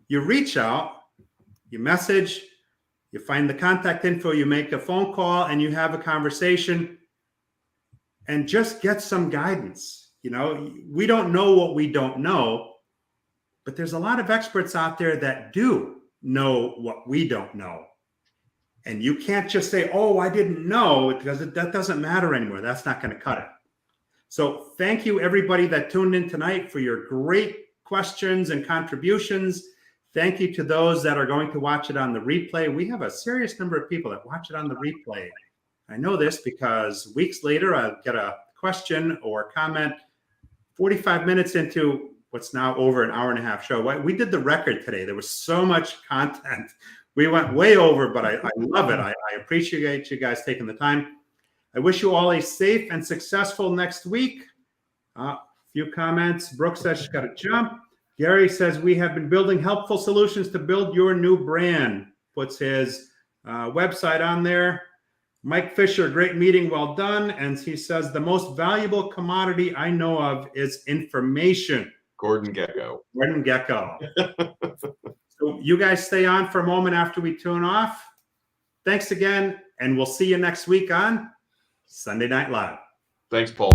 S1: you reach out, you message, you find the contact info, you make a phone call, and you have a conversation and just get some guidance. We don't know what we don't know, but there's a lot of experts out there that do know what we don't know. And you can't just say, oh, I didn't know, because that doesn't matter anymore. That's not going to cut it. So thank you, everybody that tuned in tonight, for your great questions and contributions. Thank you to those that are going to watch it on the replay. We have a serious number of people that watch it on the replay. I know this because weeks later, I'll get a question or comment 45 minutes into what's now over an hour and a half show. We did the record today. There was so much content. We went way over, but I love it. I appreciate you guys taking the time. I wish you all a safe and successful next week. Few comments. Brooke says she's got to jump. Gary says we have been building helpful solutions to build your new brand. Puts his website on there. Mike Fisher, great meeting, well done. And he says the most valuable commodity I know of is information.
S2: Gordon Gecko.
S1: Gordon Gecko. So you guys stay on for a moment after we tune off. Thanks again, and we'll see you next week on Sunday Night Live.
S2: Thanks, Paul.